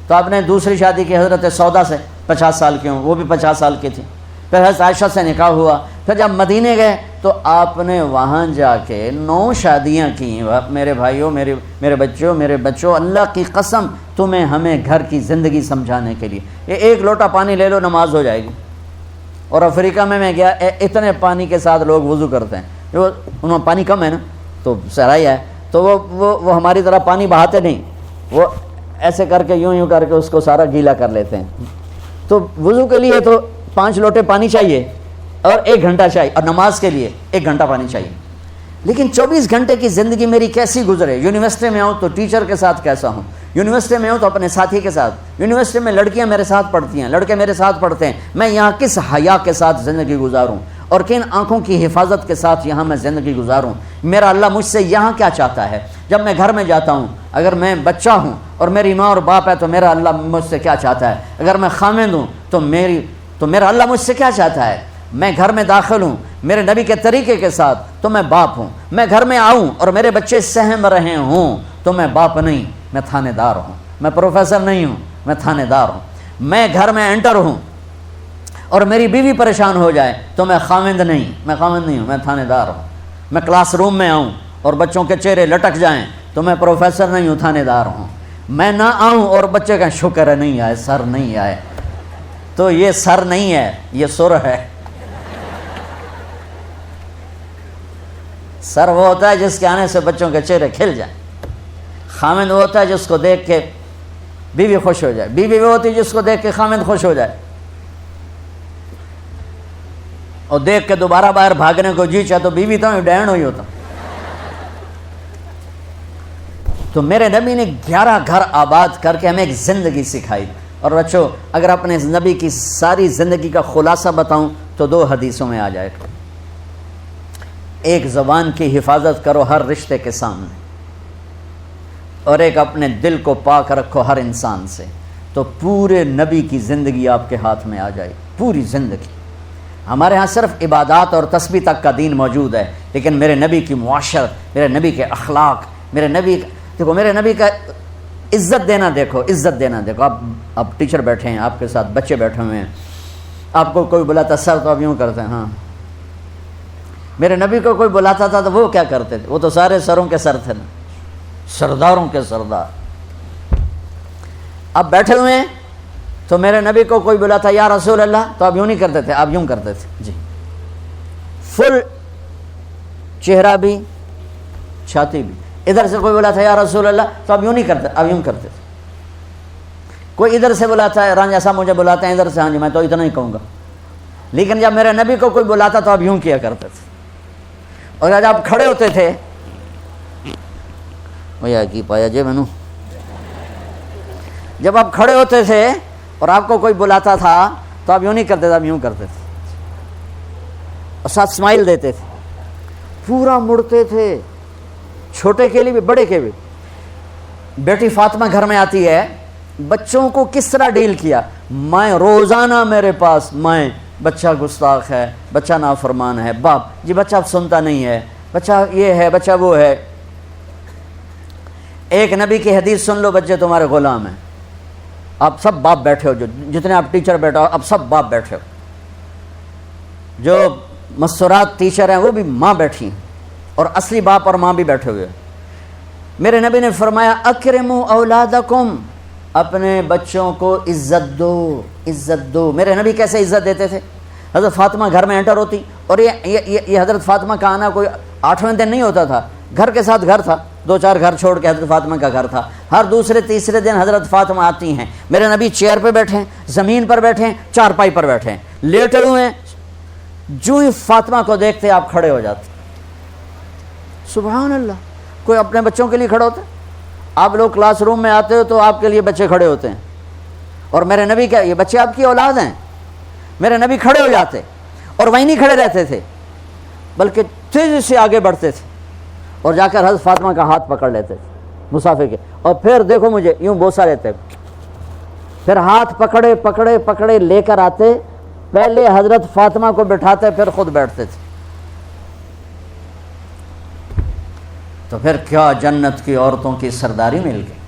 تو آپ نے دوسری شادی کی حضرت سودا سے، 50 سال کی ہوں، وہ بھی 50 سال کی تھی۔ پھر حضرت عائشہ سے نکاح ہوا۔ پھر جب مدینے گئے تو آپ نے وہاں جا کے 9 شادیاں کی۔ میرے بھائیوں، میرے بچوں، اللہ کی قسم تمہیں ہمیں گھر کی زندگی سمجھانے کے لیے یہ ایک لوٹا پانی لے لو نماز ہو جائے گی۔ اور افریقہ میں گیا، اتنے پانی کے ساتھ لوگ وضو کرتے ہیں، انہوں پانی کم ہے نا تو صحرائی ہے، تو وہ ہماری طرح پانی بہاتے نہیں، وہ ایسے کر کے یوں کر کے اس کو سارا گیلا کر لیتے ہیں۔ تو وضو کے لیے تو 5 لوٹے پانی چاہیے اور 1 گھنٹہ چاہیے، اور نماز کے لیے 1 گھنٹہ پانی چاہیے۔ لیکن 24 گھنٹے کی زندگی میری کیسی گزرے؟ یونیورسٹی میں ہوں تو ٹیچر کے ساتھ کیسا ہوں، یونیورسٹی میں ہوں تو اپنے ساتھی کے ساتھ، یونیورسٹی میں لڑکیاں میرے ساتھ پڑھتی ہیں، لڑکے میرے ساتھ پڑھتے ہیں، میں یہاں کس حیا کے ساتھ زندگی گزاروں اور کن آنکھوں کی حفاظت کے ساتھ یہاں میں زندگی گزاروں؟ میرا اللہ مجھ سے یہاں کیا چاہتا ہے؟ جب میں گھر میں جاتا ہوں، اگر میں بچہ ہوں اور میری ماں اور باپ ہے تو میرا اللہ مجھ سے کیا چاہتا ہے؟ اگر میں خامند ہوں تو میرا اللہ مجھ سے کیا چاہتا ہے؟ میں گھر میں داخل ہوں میرے نبی کے طریقے کے ساتھ تو میں باپ ہوں، میں گھر میں آؤں اور میرے بچے سہم رہے ہوں تو میں باپ نہیں، میں تھانے دار ہوں، میں پروفیسر نہیں ہوں، میں تھانے دار ہوں۔ میں گھر میں انٹر ہوں اور میری بیوی پریشان ہو جائے تو میں خامند نہیں ہوں، میں تھانے دار ہوں۔ میں کلاس روم میں آؤں اور بچوں کے چہرے لٹک جائیں تو میں پروفیسر نہیں ہوں، تھانے دار ہوں۔ میں نہ آؤں اور بچے کا شکر ہے نہیں آئے، سر نہیں آئے، تو یہ سر نہیں ہے، یہ سر ہے۔ سر وہ ہوتا ہے جس کے آنے سے بچوں کے چہرے کھل جائیں، خامند وہ ہوتا ہے جس کو دیکھ کے بیوی خوش ہو جائے، بیوی وہ ہوتی ہے جس کو دیکھ کے خامند خوش ہو جائے اور دیکھ کے دوبارہ باہر بھاگنے کو جی چاہے تو بیوی تو ڈینڈ ہوئی ہوتا۔ تو میرے نبی نے 11 گھر آباد کر کے ہمیں ایک زندگی سکھائی۔ اور بچوں، اگر اپنے نبی کی ساری زندگی کا خلاصہ بتاؤں تو 2 حدیثوں میں آ جائے گا۔ ایک زبان کی حفاظت کرو ہر رشتے کے سامنے، اور ایک اپنے دل کو پاک رکھو ہر انسان سے، تو پورے نبی کی زندگی آپ کے ہاتھ میں آ جائے گی، پوری زندگی۔ ہمارے ہاں صرف عبادات اور تسبیح تک کا دین موجود ہے، لیکن میرے نبی کی معاشرت، میرے نبی کے اخلاق، میرے نبی کا عزت دینا دیکھو، عزت دینا دیکھو۔ آپ ٹیچر بیٹھے ہیں، آپ کے ساتھ بچے بیٹھے ہوئے ہیں، آپ کو کوئی بلاتا سر تو آپ یوں کرتے ہیں، ہاں۔ میرے نبی کو کوئی بلاتا تھا تو وہ کیا کرتے تھے؟ وہ تو سارے سروں کے سر تھے نا، سرداروں کے سردار۔ اب بیٹھے ہوئے ہیں تو میرے نبی کو کوئی بلاتا یا رسول اللہ تو آپ یوں نہیں کرتے تھے، آپ یوں کرتے تھے، جی، فل چہرہ بھی چھاتی بھی۔ ادھر سے کوئی بلاتا یا رسول اللہ تو آپ یوں نہیں کرتے، آپ یوں کرتے تھے۔ کوئی ادھر سے بلاتا ہے، رانجھا صاحب مجھے بلاتے ہیں ادھر سے، ہاں جی میں تو اتنا ہی کہوں گا۔ لیکن جب میرے نبی کو کوئی بلاتا تو آپ یوں کیا کرتے تھے، اور جب آپ کھڑے ہوتے تھے بھیا کی پایا جے میں، جب آپ کھڑے ہوتے تھے اور آپ کو کوئی بلاتا تھا تو آپ یوں نہیں کرتے تھے، آپ یوں کرتے تھے اور ساتھ اسمائل دیتے تھے، پورا مڑتے تھے، چھوٹے کے لیے بھی بڑے کے بھی۔ بیٹی فاطمہ گھر میں آتی ہے، بچوں کو کس طرح ڈیل کیا، میں روزانہ میرے پاس میں بچہ گستاخ ہے، بچہ نافرمان ہے، باپ جی بچہ اب سنتا نہیں ہے، بچہ یہ ہے، بچہ وہ ہے۔ ایک نبی کی حدیث سن لو، بچے تمہارے غلام ہیں۔ آپ سب باپ بیٹھے ہو، جو جتنے آپ ٹیچر بیٹھے ہو اب سب باپ بیٹھے ہو، جو مستورات ٹیچر ہیں وہ بھی ماں بیٹھی ہیں، اور اصلی باپ اور ماں بھی بیٹھے ہوئے۔ میرے نبی نے فرمایا اکرموا اولادکم، اپنے بچوں کو عزت دو، عزت دو۔ میرے نبی کیسے عزت دیتے تھے؟ حضرت فاطمہ گھر میں انٹر ہوتی، اور یہ حضرت فاطمہ کا آنا کوئی 8ویں دن نہیں ہوتا تھا، گھر کے ساتھ گھر تھا، 2-4 گھر چھوڑ کے حضرت فاطمہ کا گھر تھا۔ ہر دوسرے تیسرے دن حضرت فاطمہ آتی ہیں، میرے نبی چیئر پہ بیٹھے ہیں، زمین پر بیٹھے ہیں، چارپائی پر بیٹھے ہیں، لیٹے ہوئے ہیں، جو ہی فاطمہ کو دیکھتے آپ کھڑے ہو جاتے۔ سبحان اللہ، کوئی اپنے بچوں کے لیے کھڑا ہوتا ہے؟ آپ لوگ کلاس روم میں آتے ہو تو آپ کے لیے بچے کھڑے ہوتے ہیں، اور میرے نبی کیا، یہ بچے آپ کی اولاد ہیں، میرے نبی کھڑے ہو جاتے، اور وہیں نہیں کھڑے رہتے تھے بلکہ تیزی سے آگے بڑھتے تھے اور جا کر حضرت فاطمہ کا ہاتھ پکڑ لیتے تھے مسافر کے، اور پھر دیکھو مجھے یوں بوسہ لیتے، پھر ہاتھ پکڑے پکڑے پکڑے لے کر آتے، پہلے حضرت فاطمہ کو بٹھاتے پھر خود بیٹھتے تھے۔ تو پھر کیا جنت کی عورتوں کی سرداری مل گئی۔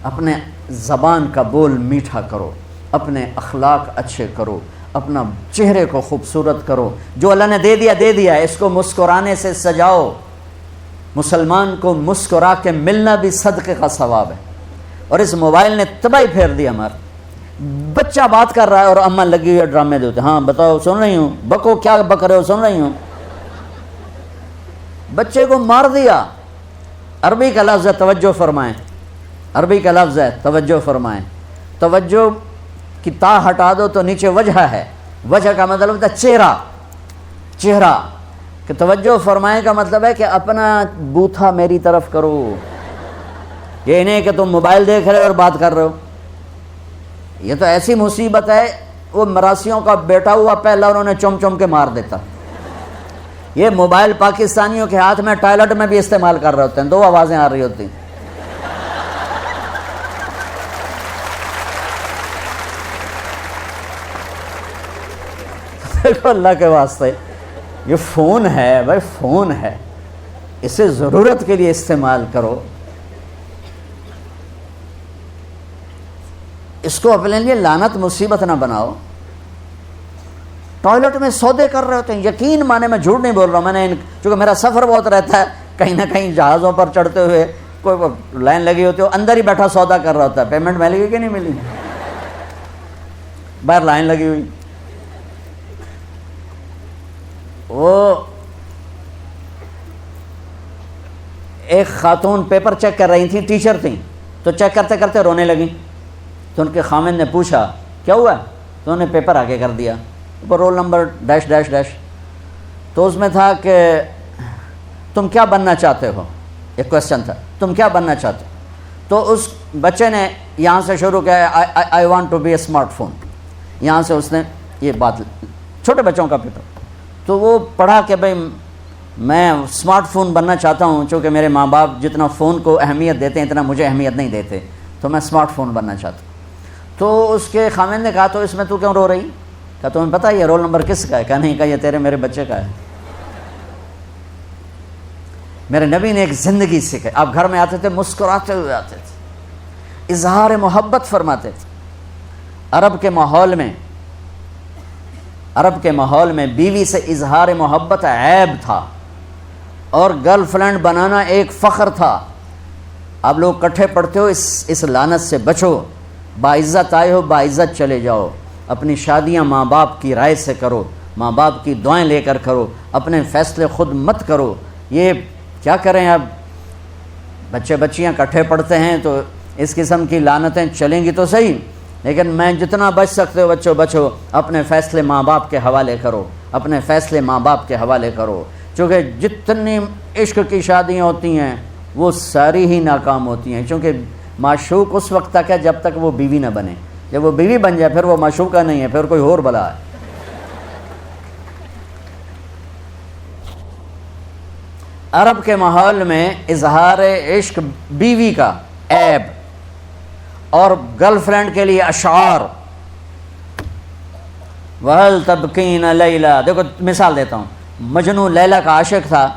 اپنے زبان کا بول میٹھا کرو، اپنے اخلاق اچھے کرو، اپنا چہرے کو خوبصورت کرو، جو اللہ نے دے دیا، اس کو مسکرانے سے سجاؤ۔ مسلمان کو مسکرا کے ملنا بھی صدقے کا ثواب ہے، اور اس موبائل نے تباہی پھیر دی ہمارا۔ بچہ بات کر رہا ہے اور اماں لگی ہوئی ہے ڈرامے دیتے، ہاں بتاؤ سن رہی ہوں، بکو کیا بک رہے ہو، سن رہی ہوں۔ بچے کو مار دیا۔ عربی کا لفظ ہے، توجہ فرمائیں، عربی کا لفظ ہے توجہ فرمائیں۔ توجہ کی تا ہٹا دو تو نیچے وجہ ہے، وجہ کا مطلب ہوتا ہے چہرہ، چہرہ، کہ توجہ فرمائیں کا مطلب ہے کہ اپنا بوتھا میری طرف کرو، یہ نہیں کہ تم موبائل دیکھ رہے اور بات کر رہے ہو۔ یہ تو ایسی مصیبت ہے، وہ مراسیوں کا بیٹا ہوا پہلا انہوں نے چم چم کے مار دیتا۔ یہ موبائل پاکستانیوں کے ہاتھ میں ٹوائلٹ میں بھی استعمال کر رہے ہوتے ہیں، 2 آوازیں آ رہی ہوتی ہیں۔ دیکھو اللہ کے واسطے، یہ فون ہے بھائی، فون ہے، اسے ضرورت کے لیے استعمال کرو، اس کو اپنے لیے لعنت مصیبت نہ بناؤ۔ ٹوائلٹ میں سودے کر رہے ہوتے ہیں، یقین مانے میں جھوٹ نہیں بول رہا ہوں، میں نے چونکہ میرا سفر بہت رہتا ہے، کہیں نہ کہیں جہازوں پر چڑھتے ہوئے کوئی لائن لگی ہوتی ہے، اندر ہی بیٹھا سودا کر رہا ہوتا ہے، پیمنٹ ملے گی کہ نہیں ملی، باہر لائن لگی ہوئی۔ وہ ایک خاتون پیپر چیک کر رہی تھیں، ٹیچر تھیں، تو چیک کرتے کرتے رونے لگیں، تو ان کے خامند نے پوچھا کیا ہوا ہے، تو انہوں نے پیپر آگے کر دیا، roll number dash dash dash, تو اس میں تھا کہ تم کیا بننا چاہتے ہو، ایک کوشچن تھا، تم کیا بننا چاہتے ہو، تو اس بچے نے یہاں سے شروع کیا، I want to be a smart phone, یہاں سے اس نے یہ بات، چھوٹے بچوں کا پیپر، تو وہ پڑھا کہ بھئی میں اسمارٹ فون بننا چاہتا ہوں، چونکہ میرے ماں باپ جتنا فون کو اہمیت دیتے ہیں اتنا مجھے اہمیت نہیں دیتے، تو میں اسمارٹ فون بننا چاہتا ہوں۔ تو اس کے خامند نے کہا تو اس میں تو کیوں رو رہی؟ کہا تمہیں پتہ یہ رول نمبر کس کا ہے؟ کہا نہیں، کہا یہ تیرے میرے بچے کا ہے۔ میرے نبی نے ایک زندگی سکھائی، آپ گھر میں آتے تھے مسکراتے ہوئے آتے تھے، اظہار محبت فرماتے تھے۔ عرب کے ماحول میں بیوی سے اظہار محبت عیب تھا، اور گرل فرینڈ بنانا ایک فخر تھا۔ آپ لوگ کٹھے پڑھتے ہو، اس لعنت سے بچو، باعزت آئے ہو باعزت چلے جاؤ، اپنی شادیاں ماں باپ کی رائے سے کرو، ماں باپ کی دعائیں لے کر کرو، اپنے فیصلے خود مت کرو۔ یہ کیا کریں، اب بچے بچیاں کٹھے پڑھتے ہیں تو اس قسم کی لعنتیں چلیں گی تو صحیح، لیکن میں جتنا بچ سکتے ہو بچو بچو، اپنے فیصلے ماں باپ کے حوالے کرو، اپنے فیصلے ماں باپ کے حوالے کرو، چونکہ جتنی عشق کی شادیاں ہوتی ہیں وہ ساری ہی ناکام ہوتی ہیں، چونکہ معشوق اس وقت تک ہے جب تک وہ بیوی نہ بنے، جب وہ بیوی بن جائے پھر وہ معشوقہ نہیں ہے، پھر کوئی اور بلا ہے۔ عرب کے ماحول میں اظہار عشق بیوی کا عیب، اور گرل فرینڈ کے لیے اشعار، وَهَلْ تَبْكِينَ لَيْلَا، دیکھو مثال دیتا ہوں، مجنون لیلا کا عاشق تھا،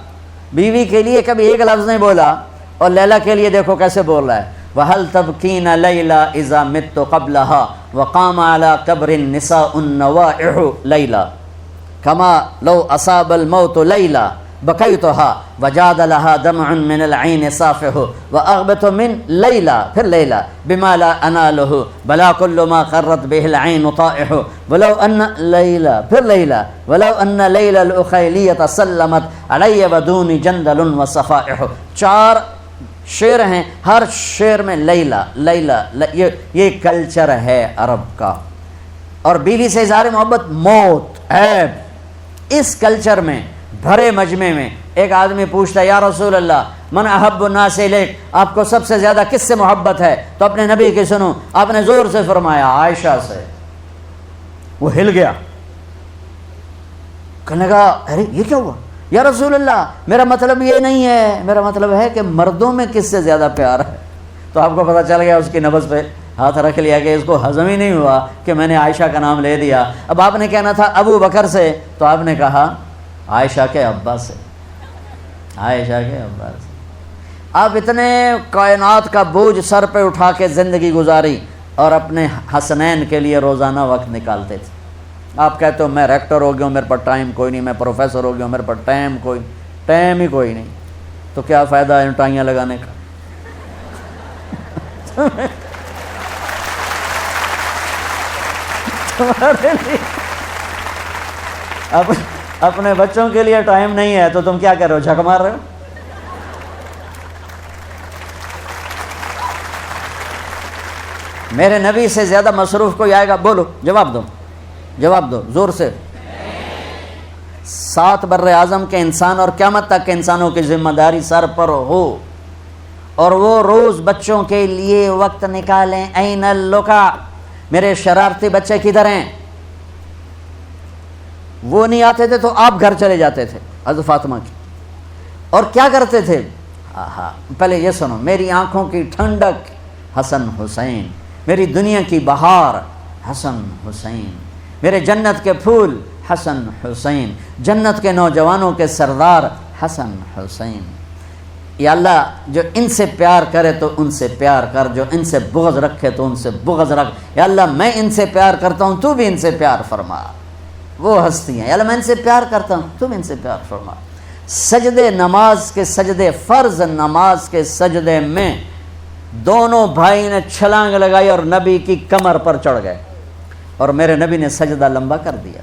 بیوی کے لیے کبھی ایک لفظ نہیں بولا، اور لیلا کے لیے دیکھو کیسے بول رہا ہے، وَهَلْ تَبْكِينَ لَيْلَا إِذَا مِتُّ قَبْلَهَا وَقَامَ عَلَى قَبْرِ النِّسَاءُ النَّوَائِحُ لَيْلَا كَمَا لَوْ أَصَابَ الْمَوْتُ لَيْلَا بقيتها وجاد لها دمع من العين صافح وأغبت من ليلى پھر ليلى بما لا أناله بلا كل ما قرت به العين طائح ولو أن ليلى پھر ليلى ولو أن ليلى الأخيلية سلمت علي بدون جندل وصفائح. 4 شعر ہیں، ہر شعر میں لیلا لیلا، یہ کلچر ہے عرب کا. اور بیوی سے اظہار محبت موت عیب. اس کلچر میں بھرے مجمع میں ایک آدمی پوچھتا ہے یا رسول اللہ من احب الناس الیک، آپ کو سب سے زیادہ کس سے محبت ہے؟ تو اپنے نبی کی سنو. آپ نے زور سے فرمایا عائشہ سے. وہ ہل گیا، کہنے لگا ارے یہ کیا ہوا یا رسول اللہ، میرا مطلب یہ نہیں ہے، میرا مطلب ہے کہ مردوں میں کس سے زیادہ پیار ہے. تو آپ کو پتہ چل گیا، اس کی نبض پہ ہاتھ رکھ لیا کہ اس کو ہضم ہی نہیں ہوا کہ میں نے عائشہ کا نام لے دیا. اب آپ نے کہنا تھا ابو بکر سے، تو آپ نے کہا عائشہ کے ابا سے، عائشہ کے ابا سے. آپ اتنے کائنات کا بوجھ سر پہ اٹھا کے زندگی گزاری اور اپنے حسنین کے لیے روزانہ وقت نکالتے تھے. آپ کہتے ہو میں ریکٹر ہو گیا ہوں، میرے پر ٹائم کوئی نہیں، میں پروفیسر ہو گیا ہوں، میرے پر ٹائم ہی کوئی نہیں. تو کیا فائدہ ہے ٹائیاں لگانے کا؟ اپنے بچوں کے لیے ٹائم نہیں ہے تو تم کیا کر رہے ہو، جھک مار رہے ہو؟ میرے نبی سے زیادہ مصروف کوئی آئے گا؟ بولو، جواب دو، جواب دو زور سے. 7 بر اعظم کے انسان اور قیامت تک کے انسانوں کی ذمہ داری سر پر ہو، اور وہ روز بچوں کے لیے وقت نکالیں. این اللقا، میرے شرارتی بچے کدھر ہیں؟ وہ نہیں آتے تھے تو آپ گھر چلے جاتے تھے حضرت فاطمہ کی. اور کیا کرتے تھے؟ پہلے یہ سنو، میری آنکھوں کی ٹھنڈک حسن حسین، میری دنیا کی بہار حسن حسین، میرے جنت کے پھول حسن حسین، جنت کے نوجوانوں کے سردار حسن حسین. یا اللہ جو ان سے پیار کرے تو ان سے پیار کر، جو ان سے بغض رکھے تو ان سے بغض رکھ. یا اللہ میں ان سے پیار کرتا ہوں، تو بھی ان سے پیار فرما. وہ ہستی ہیں، یا اللہ میں ان سے پیار کرتا ہوں، تو بھی ان سے پیار فرما. سجدے نماز کے سجدے، فرض نماز کے سجدے میں دونوں بھائی نے چھلانگ لگائی اور نبی کی کمر پر چڑھ گئے، اور میرے نبی نے سجدہ لمبا کر دیا.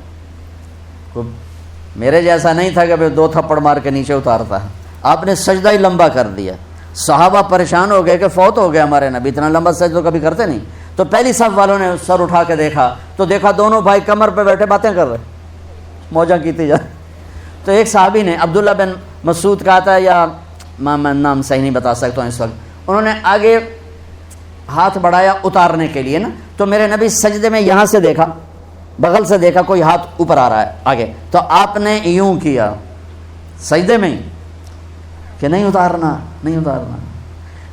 میرے جیسا نہیں تھا کہ 2 تھپڑ مار کے نیچے اتارتا ہے، آپ نے سجدہ ہی لمبا کر دیا. صحابہ پریشان ہو گئے کہ فوت ہو گیا ہمارے نبی، اتنا لمبا سجدہ کبھی کرتے نہیں. تو پہلی صف والوں نے سر اٹھا کے دیکھا تو دیکھا دونوں بھائی کمر پہ بیٹھے باتیں کر رہے، موجاں کیتی جا. تو ایک صحابی نے عبداللہ بن مسعود کہا تھا، یا میں نام صحیح نہیں بتا سکتا ہوں اس وقت، انہوں نے آگے ہاتھ بڑھایا اتارنے کے لیے نا، تو میرے نبی سجدے میں یہاں سے دیکھا، بغل سے دیکھا کوئی ہاتھ اوپر آ رہا ہے آگے، تو آپ نے یوں کیا سجدے میں کہ نہیں اتارنا، نہیں اتارنا.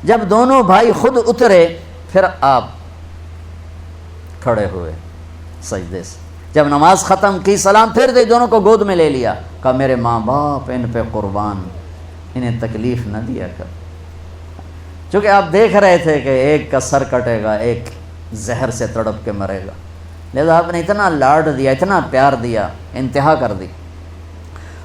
جب دونوں بھائی خود اترے پھر آپ کھڑے ہوئے سجدے سے. جب نماز ختم کی سلام پھر دے، دونوں کو گود میں لے لیا، کہا میرے ماں باپ ان پہ قربان، انہیں تکلیف نہ دیا کر. چونکہ آپ دیکھ رہے تھے کہ ایک کا سر کٹے گا، ایک زہر سے تڑپ کے مرے گا، لہذا آپ نے اتنا لاڈ دیا، اتنا پیار دیا، انتہا کر دی.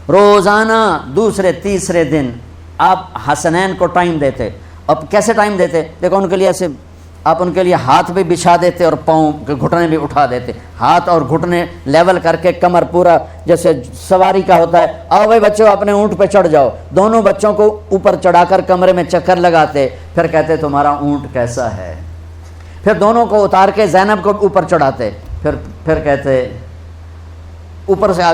روزانہ دوسرے تیسرے دن آپ حسنین کو ٹائم دیتے. اب کیسے ٹائم دیتے؟ دیکھو ان کے لیے ایسے آپ ان کے لیے ہاتھ بھی بچھا دیتے اور پاؤں کے گھٹنے بھی اٹھا دیتے، ہاتھ اور گھٹنے لیول کر کے، کمر پورا جیسے سواری کا ہوتا ہے. آؤ بھائی بچوں اپنے اونٹ پہ چڑھ جاؤ. دونوں بچوں کو اوپر چڑھا کر کمرے میں چکر لگاتے، پھر کہتے تمہارا اونٹ کیسا ہے. پھر دونوں کو اتار کے زینب کو اوپر چڑھاتے، پھر کہتے اوپر سے آ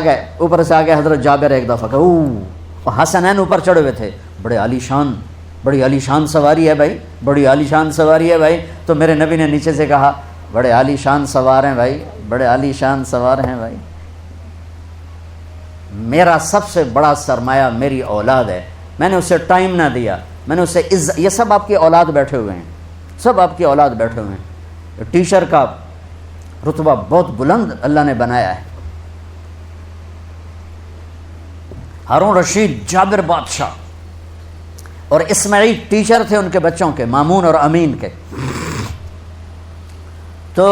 گئے حضرت جابر ایک دفعہ کہ حسنین اوپر چڑھے ہوئے تھے، بڑی عالی شان سواری ہے بھائی، بڑی عالی شان سواری ہے بھائی. تو میرے نبی نے نیچے سے کہا بڑے عالی شان سوار ہیں بھائی، بڑے عالی شان سوار ہیں بھائی. میرا سب سے بڑا سرمایہ میری اولاد ہے، میں نے اسے ٹائم نہ دیا، میں نے اسے یہ سب آپ کی اولاد بیٹھے ہوئے ہیں، سب آپ کی اولاد بیٹھے ہوئے ہیں. ٹیچر کا رتبہ بہت بلند اللہ نے بنایا ہے. ہارون رشید، جابر بادشاہ اور اسماعیل ٹیچر تھے ان کے بچوں کے، مامون اور امین کے. تو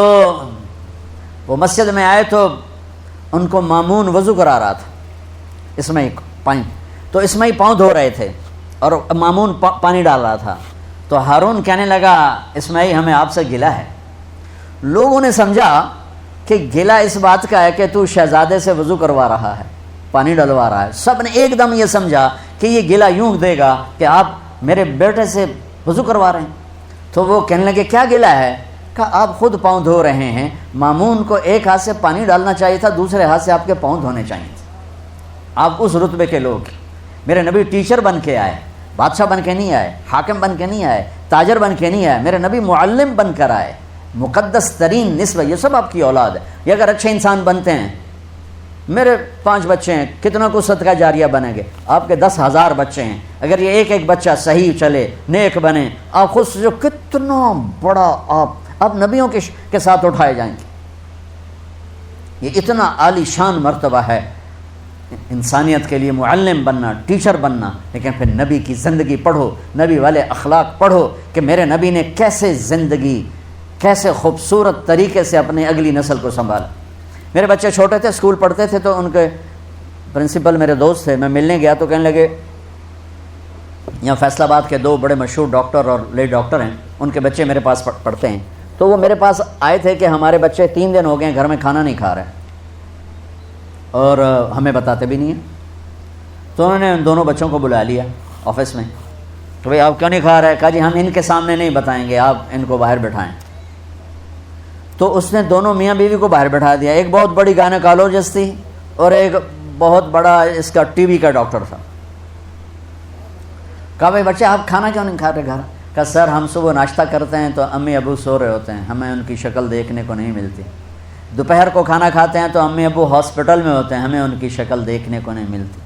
وہ مسجد میں آئے تو ان کو مامون وضو کرا رہا تھا، اسماعیل کو پانی. تو اسماعیل پاؤں دھو رہے تھے اور مامون پانی ڈال رہا تھا، تو ہارون کہنے لگا اسماعیل ہمیں آپ سے گلہ ہے۔ لوگوں نے سمجھا کہ گلہ اس بات کا ہے کہ تو شہزادے سے وضو کروا رہا ہے، پانی ڈلوا رہا ہے۔ سب نے ایک دم یہ سمجھا کہ یہ گلہ یوں دے گا کہ آپ میرے بیٹے سے وضو کروا رہے ہیں۔ تو وہ کہنے لگے کیا گلہ ہے؟ کہ آپ خود پاؤں دھو رہے ہیں، مامون کو ایک ہاتھ سے پانی ڈالنا چاہیے تھا، دوسرے ہاتھ سے آپ کے پاؤں دھونے چاہیے تھے۔ آپ اس رتبے کے لوگ، میرے نبی ٹیچر بن کے آئے، بادشاہ بن کے نہیں آئے، حاکم بن کے نہیں آئے، تاجر بن کے نہیں آئے، میرے نبی معلم بن کر آئے، مقدس ترین نسب، یہ سب آپ کی اولاد ہے۔ یہ اگر اچھے انسان بنتے ہیں، میرے 5 بچے ہیں، کتنا کو صدقہ جاریہ بنیں گے؟ آپ کے 10,000 بچے ہیں، اگر یہ ایک ایک بچہ صحیح چلے، نیک بنے، آپ خود سے جو کتنا بڑا آپ نبیوں کے ساتھ اٹھائے جائیں گے۔ یہ اتنا عالی شان مرتبہ ہے انسانیت کے لیے، معلم بننا، ٹیچر بننا۔ لیکن پھر نبی کی زندگی پڑھو، نبی والے اخلاق پڑھو کہ میرے نبی نے کیسے زندگی، کیسے خوبصورت طریقے سے اپنی اگلی نسل کو سنبھالا۔ میرے بچے چھوٹے تھے، اسکول پڑھتے تھے، تو ان کے پرنسپل میرے دوست تھے، میں ملنے گیا تو کہنے لگے یہاں فیصل آباد کے 2 بڑے مشہور ڈاکٹر اور لیڈ ڈاکٹر ہیں، ان کے بچے میرے پاس پڑھتے ہیں۔ تو وہ میرے پاس آئے تھے کہ ہمارے بچے 3 دن ہو گئے ہیں گھر میں کھانا نہیں کھا رہے اور ہمیں بتاتے بھی نہیں ہیں۔ تو انہوں نے ان دونوں بچوں کو بلا لیا آفس میں، تو بھائی آپ کیوں نہیں کھا رہے؟ کہا جی ہم ان کے سامنے نہیں بتائیں گے، آپ ان کو باہر بٹھائیں۔ تو اس نے دونوں میاں بیوی کو باہر بٹھا دیا، ایک بہت بڑی گائنیکالوجسٹ تھی اور ایک بہت بڑا اس کا ٹی بی کا ڈاکٹر تھا۔ کہا بھائی بچے آپ کھانا کیوں نہیں کھا رہے گھر؟ کہا سر ہم صبح ناشتہ کرتے ہیں تو امی ابو سو رہے ہوتے ہیں، ہمیں ان کی شکل دیکھنے کو نہیں ملتی۔ دوپہر کو کھانا کھاتے ہیں تو امی ابو ہاسپٹل میں ہوتے ہیں، ہمیں ان کی شکل دیکھنے کو نہیں ملتی۔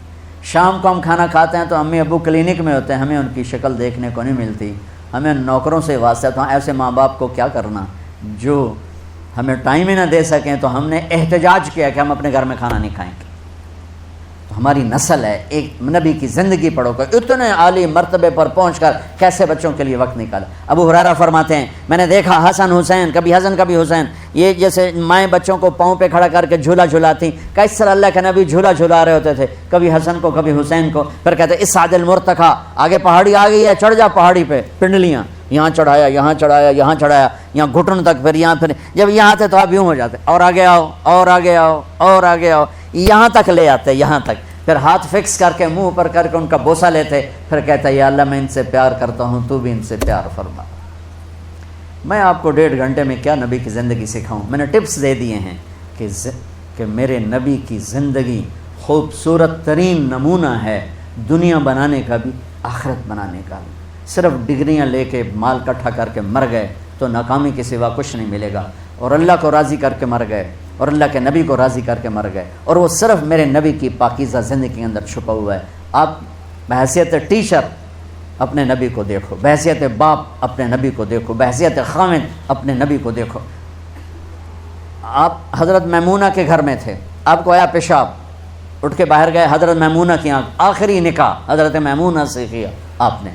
شام کو ہم کھانا کھاتے ہیں تو امی ابو کلینک میں ہوتے ہیں، ہمیں ان کی شکل دیکھنے کو نہیں ملتی۔ ہمیں نوکروں سے واسطہ، تو ایسے ماں باپ کو کیا کرنا جو ہمیں ٹائم ہی نہ دے سکیں۔ تو ہم نے احتجاج کیا کہ ہم اپنے گھر میں کھانا نہیں کھائیں گے۔ تو ہماری نسل ہے، ایک نبی کی زندگی پڑھو کر اتنے عالی مرتبے پر پہنچ کر کیسے بچوں کے لیے وقت نکالا۔ ابو ہریرہ فرماتے ہیں میں نے دیکھا حسن حسین، کبھی حسن کبھی حسین، یہ جیسے مائیں بچوں کو پاؤں پہ کھڑا کر کے جھولا جھلاتی، کس طرح اللہ کے نبی جھولا جھلا رہے ہوتے تھے، کبھی حسن کو کبھی حسین کو۔ پھر کہتے اس عادل مرتقا، آگے پہاڑی آ گئی ہے، چڑھ جا پہاڑی پہ، پنڈلیاں یہاں چڑھایا، یہاں چڑھایا، یہاں چڑھایا، یہاں گھٹن تک، پھر یہاں، پھر جب یہاں آتے تو آپ یوں ہو جاتے، اور آگے آؤ، اور آگے آؤ، اور آگے آؤ، یہاں تک لے آتے، یہاں تک، پھر ہاتھ فکس کر کے منہ پر کر کے ان کا بوسہ لیتے، پھر کہتا یا اللہ میں ان سے پیار کرتا ہوں، تو بھی ان سے پیار فرما۔ میں آپ کو 1.5 گھنٹے میں کیا نبی کی زندگی سکھاؤں؟ میں نے ٹپس دے دیے ہیں کہ میرے نبی کی زندگی خوبصورت ترین نمونہ ہے، دنیا بنانے کا بھی، آخرت بنانے کا بھی۔ صرف ڈگریاں لے کے مال اکٹھا کر کے مر گئے تو ناکامی کے سوا کچھ نہیں ملے گا، اور اللہ کو راضی کر کے مر گئے اور اللہ کے نبی کو راضی کر کے مر گئے، اور وہ صرف میرے نبی کی پاکیزہ زندگی کے اندر چھپا ہوا ہے۔ آپ بحیثیت ٹیچر اپنے نبی کو دیکھو، بحیثیت باپ اپنے نبی کو دیکھو، بحیثیت خامد اپنے نبی کو دیکھو۔ آپ حضرت میمونہ کے گھر میں تھے، آپ کو آیا پیشاب، اٹھ کے باہر گئے، حضرت میمونہ کی آنکھ، آخری نکاح حضرت میمونہ سے کیا آپ نے۔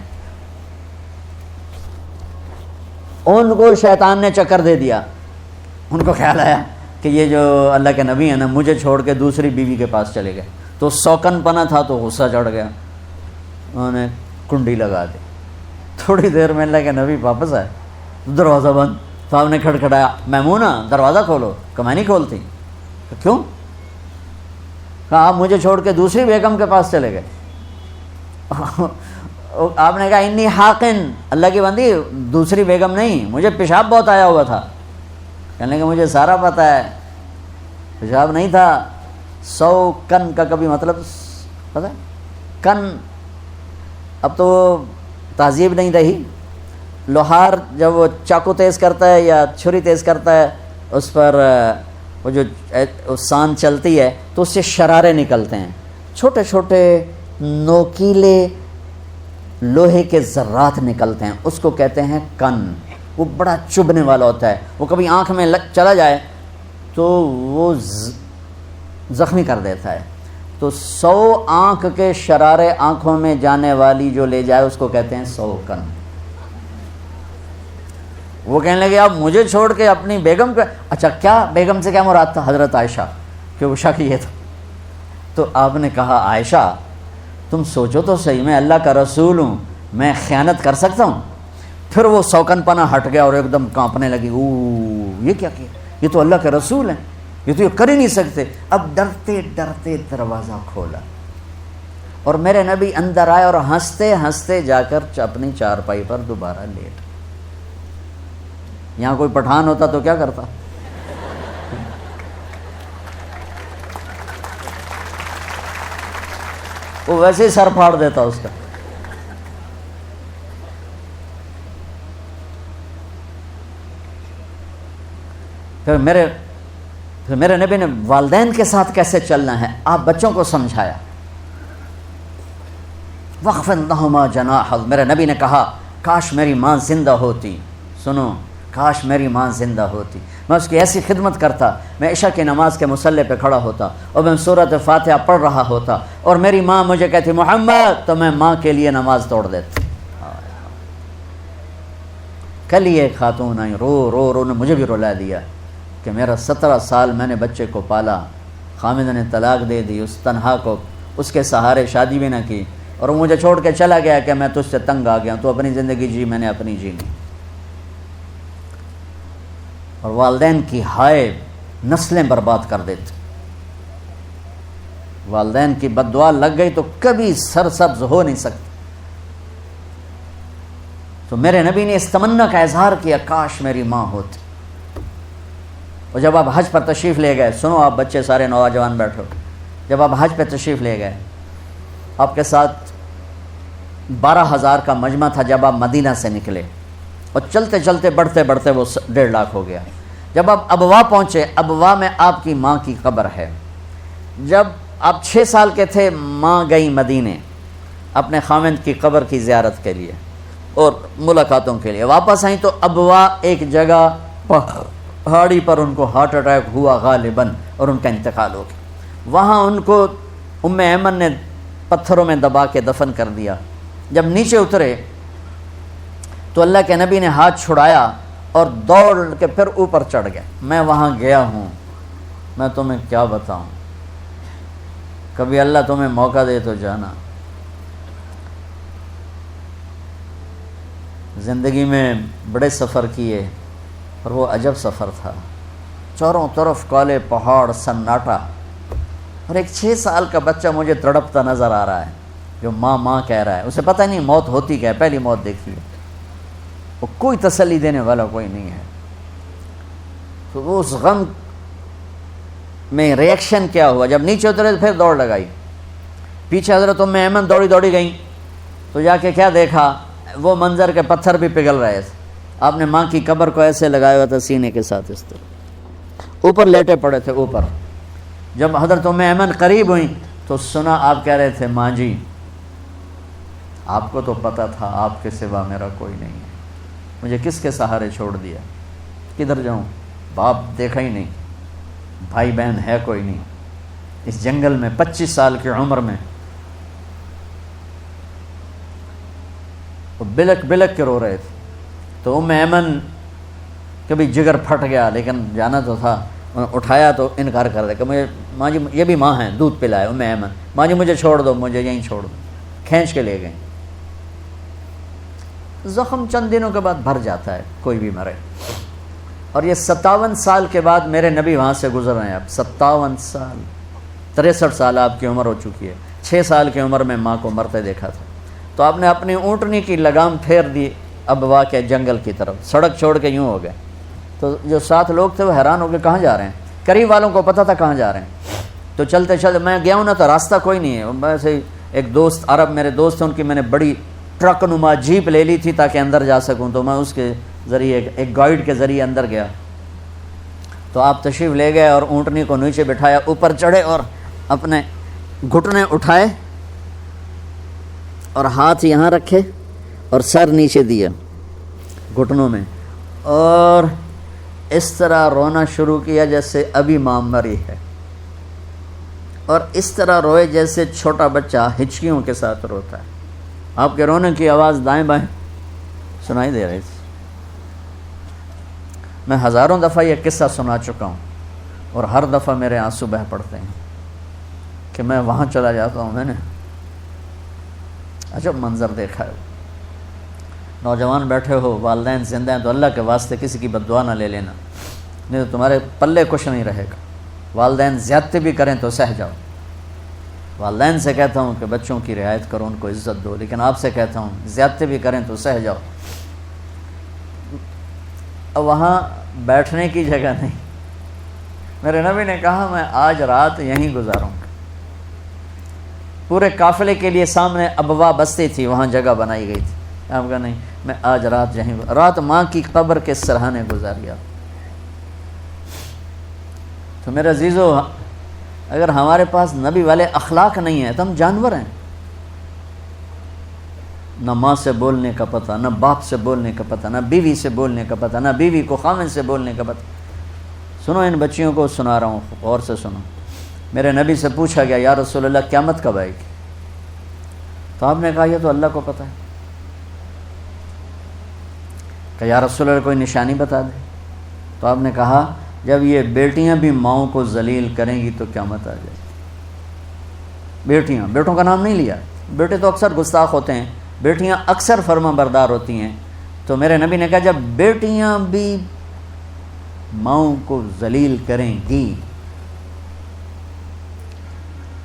ان کو شیطان نے چکر دے دیا، ان کو خیال آیا کہ یہ جو اللہ کے نبی ہیں نا مجھے چھوڑ کے دوسری بیوی کے پاس چلے گئے، تو سوکن پنا تھا تو غصہ چڑھ گیا، انہوں نے کنڈی لگا دی۔ تھوڑی دیر میں اللہ کے نبی واپس آئے، دروازہ بند، تو آپ نے کھڑکھڑایا، میمونہ دروازہ کھولو، کہ میں نہیں کھولتی۔ کیوں؟ کہا آپ مجھے چھوڑ کے دوسری بیگم کے پاس چلے گئے۔ آپ نے کہا انی حاقن، اللہ کی بندی دوسری بیگم نہیں، مجھے پیشاب بہت آیا ہوا تھا۔ کہنے کہ مجھے سارا پتہ ہے، پیشاب نہیں تھا۔ 100 کن کا کبھی مطلب پتہ ہے؟ کن اب تو تہذیب نہیں رہی، لوہار جب وہ چاقو تیز کرتا ہے یا چھری تیز کرتا ہے، اس پر وہ جو سان چلتی ہے تو اس سے شرارے نکلتے ہیں، چھوٹے چھوٹے نوکیلے لوہے کے ذرات نکلتے ہیں، اس کو کہتے ہیں کن۔ وہ بڑا چبھنے والا ہوتا ہے، وہ کبھی آنکھ میں چلا جائے تو وہ زخمی کر دیتا ہے۔ تو 100 آنکھ کے شرارے آنکھوں میں جانے والی جو لے جائے اس کو کہتے ہیں 100 کن۔ وہ کہنے لگے اب مجھے چھوڑ کے اپنی بیگم کا، اچھا کیا بیگم سے کیا مراد تھا؟ حضرت عائشہ، کہ وہ شک یہ تھا۔ تو آپ نے کہا عائشہ تم سوچو تو صحیح، میں اللہ کا رسول ہوں، میں خیانت کر سکتا ہوں؟ پھر وہ سوکن پنا ہٹ گیا اور ایک دم کانپنے لگی، یہ کیا کیا، یہ تو اللہ کے رسول ہیں، یہ تو یہ کر ہی نہیں سکتے۔ اب ڈرتے ڈرتے دروازہ کھولا اور میرے نبی اندر آئے اور ہنستے ہنستے جا کر اپنی چارپائی پر دوبارہ لیٹ۔ یہاں کوئی پٹھان ہوتا تو کیا کرتا؟ وہ ویسے ہی سر پھاڑ دیتا اس کا۔ پھر میرے نبی نے والدین کے ساتھ کیسے چلنا ہے آپ بچوں کو سمجھایا۔ وَاخْفِضْ لَهُمَا جَنَاحَ، میرے نبی نے کہا کاش میری ماں زندہ ہوتی، سنو کاش میری ماں زندہ ہوتی، میں اس کی ایسی خدمت کرتا، میں عشاء کی نماز کے مصلی پہ کھڑا ہوتا اور میں سورۃ فاتحہ پڑھ رہا ہوتا اور میری ماں مجھے کہتی محمد، تو میں ماں کے لیے نماز توڑ دیتا۔ کل ہی ایک خاتون آئی، رو نے مجھے بھی رلا دیا کہ میرا 17 سال میں نے بچے کو پالا، خامد نے طلاق دے دی، اس تنہا کو اس کے سہارے شادی بھی نہ کی اور وہ مجھے چھوڑ کے چلا گیا کہ میں تجھ سے تنگ آ گیا، تو اپنی زندگی جی، میں نے اپنی جی لی۔ اور والدین کی ہائے نسلیں برباد کر دیتے، والدین کی بد دعا لگ گئی تو کبھی سرسبز ہو نہیں سکتی۔ تو میرے نبی نے اس تمنا کا اظہار کیا کاش میری ماں ہوتی۔ اور جب آپ حج پر تشریف لے گئے، سنو آپ بچے سارے نوجوان بیٹھو، جب آپ حج پہ تشریف لے گئے، آپ کے ساتھ 12,000 کا مجمع تھا جب آپ مدینہ سے نکلے، اور چلتے چلتے بڑھتے بڑھتے وہ 1.5 لاکھ ہو گیا۔ جب آپ ابوا پہنچے، ابوا میں آپ کی ماں کی قبر ہے۔ جب آپ 6 سال کے تھے، ماں گئی مدینے اپنے خاوند کی قبر کی زیارت کے لیے اور ملاقاتوں کے لیے، واپس آئیں تو ابوا ایک جگہ پہاڑی پر ان کو ہارٹ اٹیک ہوا غالباً اور ان کا انتقال ہو گیا۔ وہاں ان کو ام ایمن نے پتھروں میں دبا کے دفن کر دیا۔ جب نیچے اترے تو اللہ کے نبی نے ہاتھ چھڑایا اور دوڑ کے پھر اوپر چڑھ گئے۔ میں وہاں گیا ہوں، میں تمہیں کیا بتاؤں، کبھی اللہ تمہیں موقع دے تو جانا۔ زندگی میں بڑے سفر کیے اور وہ عجب سفر تھا، چاروں طرف کالے پہاڑ، سناٹا، اور ایک 6 سال کا بچہ مجھے تڑپتا نظر آ رہا ہے جو ماں ماں کہہ رہا ہے، اسے پتہ نہیں موت ہوتی کیا ہے، پہلی موت دیکھی ہے، وہ کوئی تسلی دینے والا کوئی نہیں ہے۔ تو وہ اس غم میں ریئیکشن کیا ہوا، جب نیچے اترے تو پھر دوڑ لگائی، پیچھے حضرت ام ایمن دوڑی گئیں تو جا کے کیا دیکھا، وہ منظر کے پتھر بھی پگھل رہے تھے۔ آپ نے ماں کی قبر کو ایسے لگایا ہوا تھا سینے کے ساتھ، اس طرح اوپر لیٹے پڑے تھے اوپر۔ جب حضرت ام ایمن قریب ہوئیں تو سنا آپ کہہ رہے تھے ماں جی آپ کو تو پتہ تھا آپ کے سوا میرا کوئی نہیں ہے، مجھے کس کے سہارے چھوڑ دیا، کدھر جاؤں، باپ دیکھا ہی نہیں، بھائی بہن ہے کوئی نہیں، اس جنگل میں 25 سال کی عمر میں وہ بلک بلک کے رو رہے تھے۔ تو ام ایمن کبھی جگر پھٹ گیا، لیکن جانا تو تھا، اٹھایا تو انکار کر دیا کہ مجھے ماں جی یہ بھی ماں ہیں، دودھ پلائے ام ایمن، ماں جی مجھے چھوڑ دو، مجھے یہیں چھوڑ دو، کھینچ کے لے گئے۔ زخم چند دنوں کے بعد بھر جاتا ہے، کوئی بھی مرے۔ اور یہ 57 سال کے بعد میرے نبی وہاں سے گزر رہے ہیں، اب 57 سال، 63 سال آپ کی عمر ہو چکی ہے، 6 سال کی عمر میں ماں کو مرتے دیکھا تھا۔ تو آپ نے اپنی اونٹنی کی لگام پھیر دی ابوا کے جنگل کی طرف، سڑک چھوڑ کے یوں ہو گئے۔ تو جو ساتھ لوگ تھے وہ حیران ہو گئے کہاں جا رہے ہیں، قریب والوں کو پتہ تھا کہاں جا رہے ہیں۔ تو چلتے چلتے میں گیا ہوں نا تو راستہ کوئی نہیں ہے، ویسے ایک دوست عرب میرے دوست ہیں، ان کی میں نے بڑی ٹرک نما جیپ لے لی تھی تاکہ اندر جا سکوں، تو میں اس کے ذریعے ایک گائیڈ کے ذریعے اندر گیا۔ تو آپ تشریف لے گئے اور اونٹنی کو نیچے بٹھایا، اوپر چڑھے اور اپنے گھٹنے اٹھائے اور ہاتھ یہاں رکھے اور سر نیچے دیا گھٹنوں میں، اور اس طرح رونا شروع کیا جیسے ابھی ماں مری ہے، اور اس طرح روئے جیسے چھوٹا بچہ ہچکیوں کے ساتھ روتا ہے۔ آپ کے رونے کی آواز دائیں بائیں سنائی دے رہی تھی۔ میں ہزاروں دفعہ یہ قصہ سنا چکا ہوں اور ہر دفعہ میرے آنسو بہہ پڑتے ہیں کہ میں وہاں چلا جاتا ہوں، میں نے عجب منظر دیکھا ہے. نوجوان بیٹھے ہو، والدین زندہ ہیں تو اللہ کے واسطے کسی کی بد دعا نہ لے لینا، نہیں تو تمہارے پلے کچھ نہیں رہے گا. والدین زیادتی بھی کریں تو سہ جاؤ. والدین سے کہتا ہوں کہ بچوں کی رعایت کرو، ان کو عزت دو، لیکن آپ سے کہتا ہوں زیادتی بھی کریں تو سہ جاؤ. وہاں بیٹھنے کی جگہ نہیں. میرے نبی نے کہا میں آج رات یہیں گزاروں گا. پورے قافلے کے لیے سامنے ابوا بستی تھی، وہاں جگہ بنائی گئی تھی. آپ کہا نہیں، میں آج رات یہیں، رات ماں کی قبر کے سرہانے گزاریا. تو میرے عزیزو، اگر ہمارے پاس نبی والے اخلاق نہیں ہیں تو ہم جانور ہیں. نہ ماں سے بولنے کا پتہ، نہ باپ سے بولنے کا پتہ، نہ بیوی سے بولنے کا پتہ، نہ بیوی کو خامن سے بولنے کا پتہ. سنو، ان بچیوں کو سنا رہا ہوں، غور سے سنو. میرے نبی سے پوچھا گیا یا رسول اللہ قیامت کب آئے گی؟ تو آپ نے کہا یہ تو اللہ کو پتہ ہے. کہ یا رسول اللہ کوئی نشانی بتا دے. تو آپ نے کہا جب یہ بیٹیاں بھی ماؤں کو ذلیل کریں گی تو قیامت آ جائے گی. بیٹیاں، بیٹوں کا نام نہیں لیا. بیٹے تو اکثر گستاخ ہوتے ہیں، بیٹیاں اکثر فرما بردار ہوتی ہیں. تو میرے نبی نے کہا جب بیٹیاں بھی ماؤں کو ذلیل کریں گی.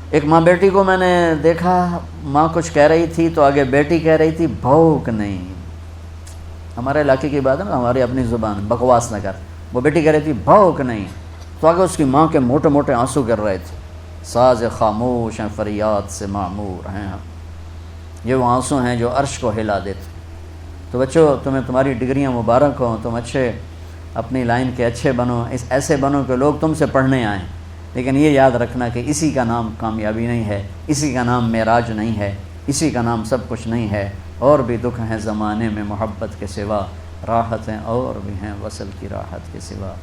ایک ماں بیٹی کو میں نے دیکھا، ماں کچھ کہہ رہی تھی تو آگے بیٹی کہہ رہی تھی بھوک نہیں. ہمارے علاقے کی بات ہے نا، ہماری اپنی زبان، بکواس نہ کر. وہ بیٹی کہہ رہی تھی بھوک نہیں، تو آگے اس کی ماں کے موٹے موٹے آنسو گر رہے تھے. ساز خاموش ہیں فریاد سے معمور ہیں، یہ وہ آنسو ہیں جو عرش کو ہلا دیتے. تو بچوں، تمہیں تمہاری ڈگریاں مبارک ہوں، تم اچھے اپنی لائن کے اچھے بنو، ایسے بنو کہ لوگ تم سے پڑھنے آئیں. لیکن یہ یاد رکھنا کہ اسی کا نام کامیابی نہیں ہے، اسی کا نام معراج نہیں ہے، اسی کا نام سب کچھ نہیں ہے. اور بھی دکھ ہیں زمانے میں محبت کے سوا، راحتیں اور بھی ہیں وصل کی راحت کے سوا.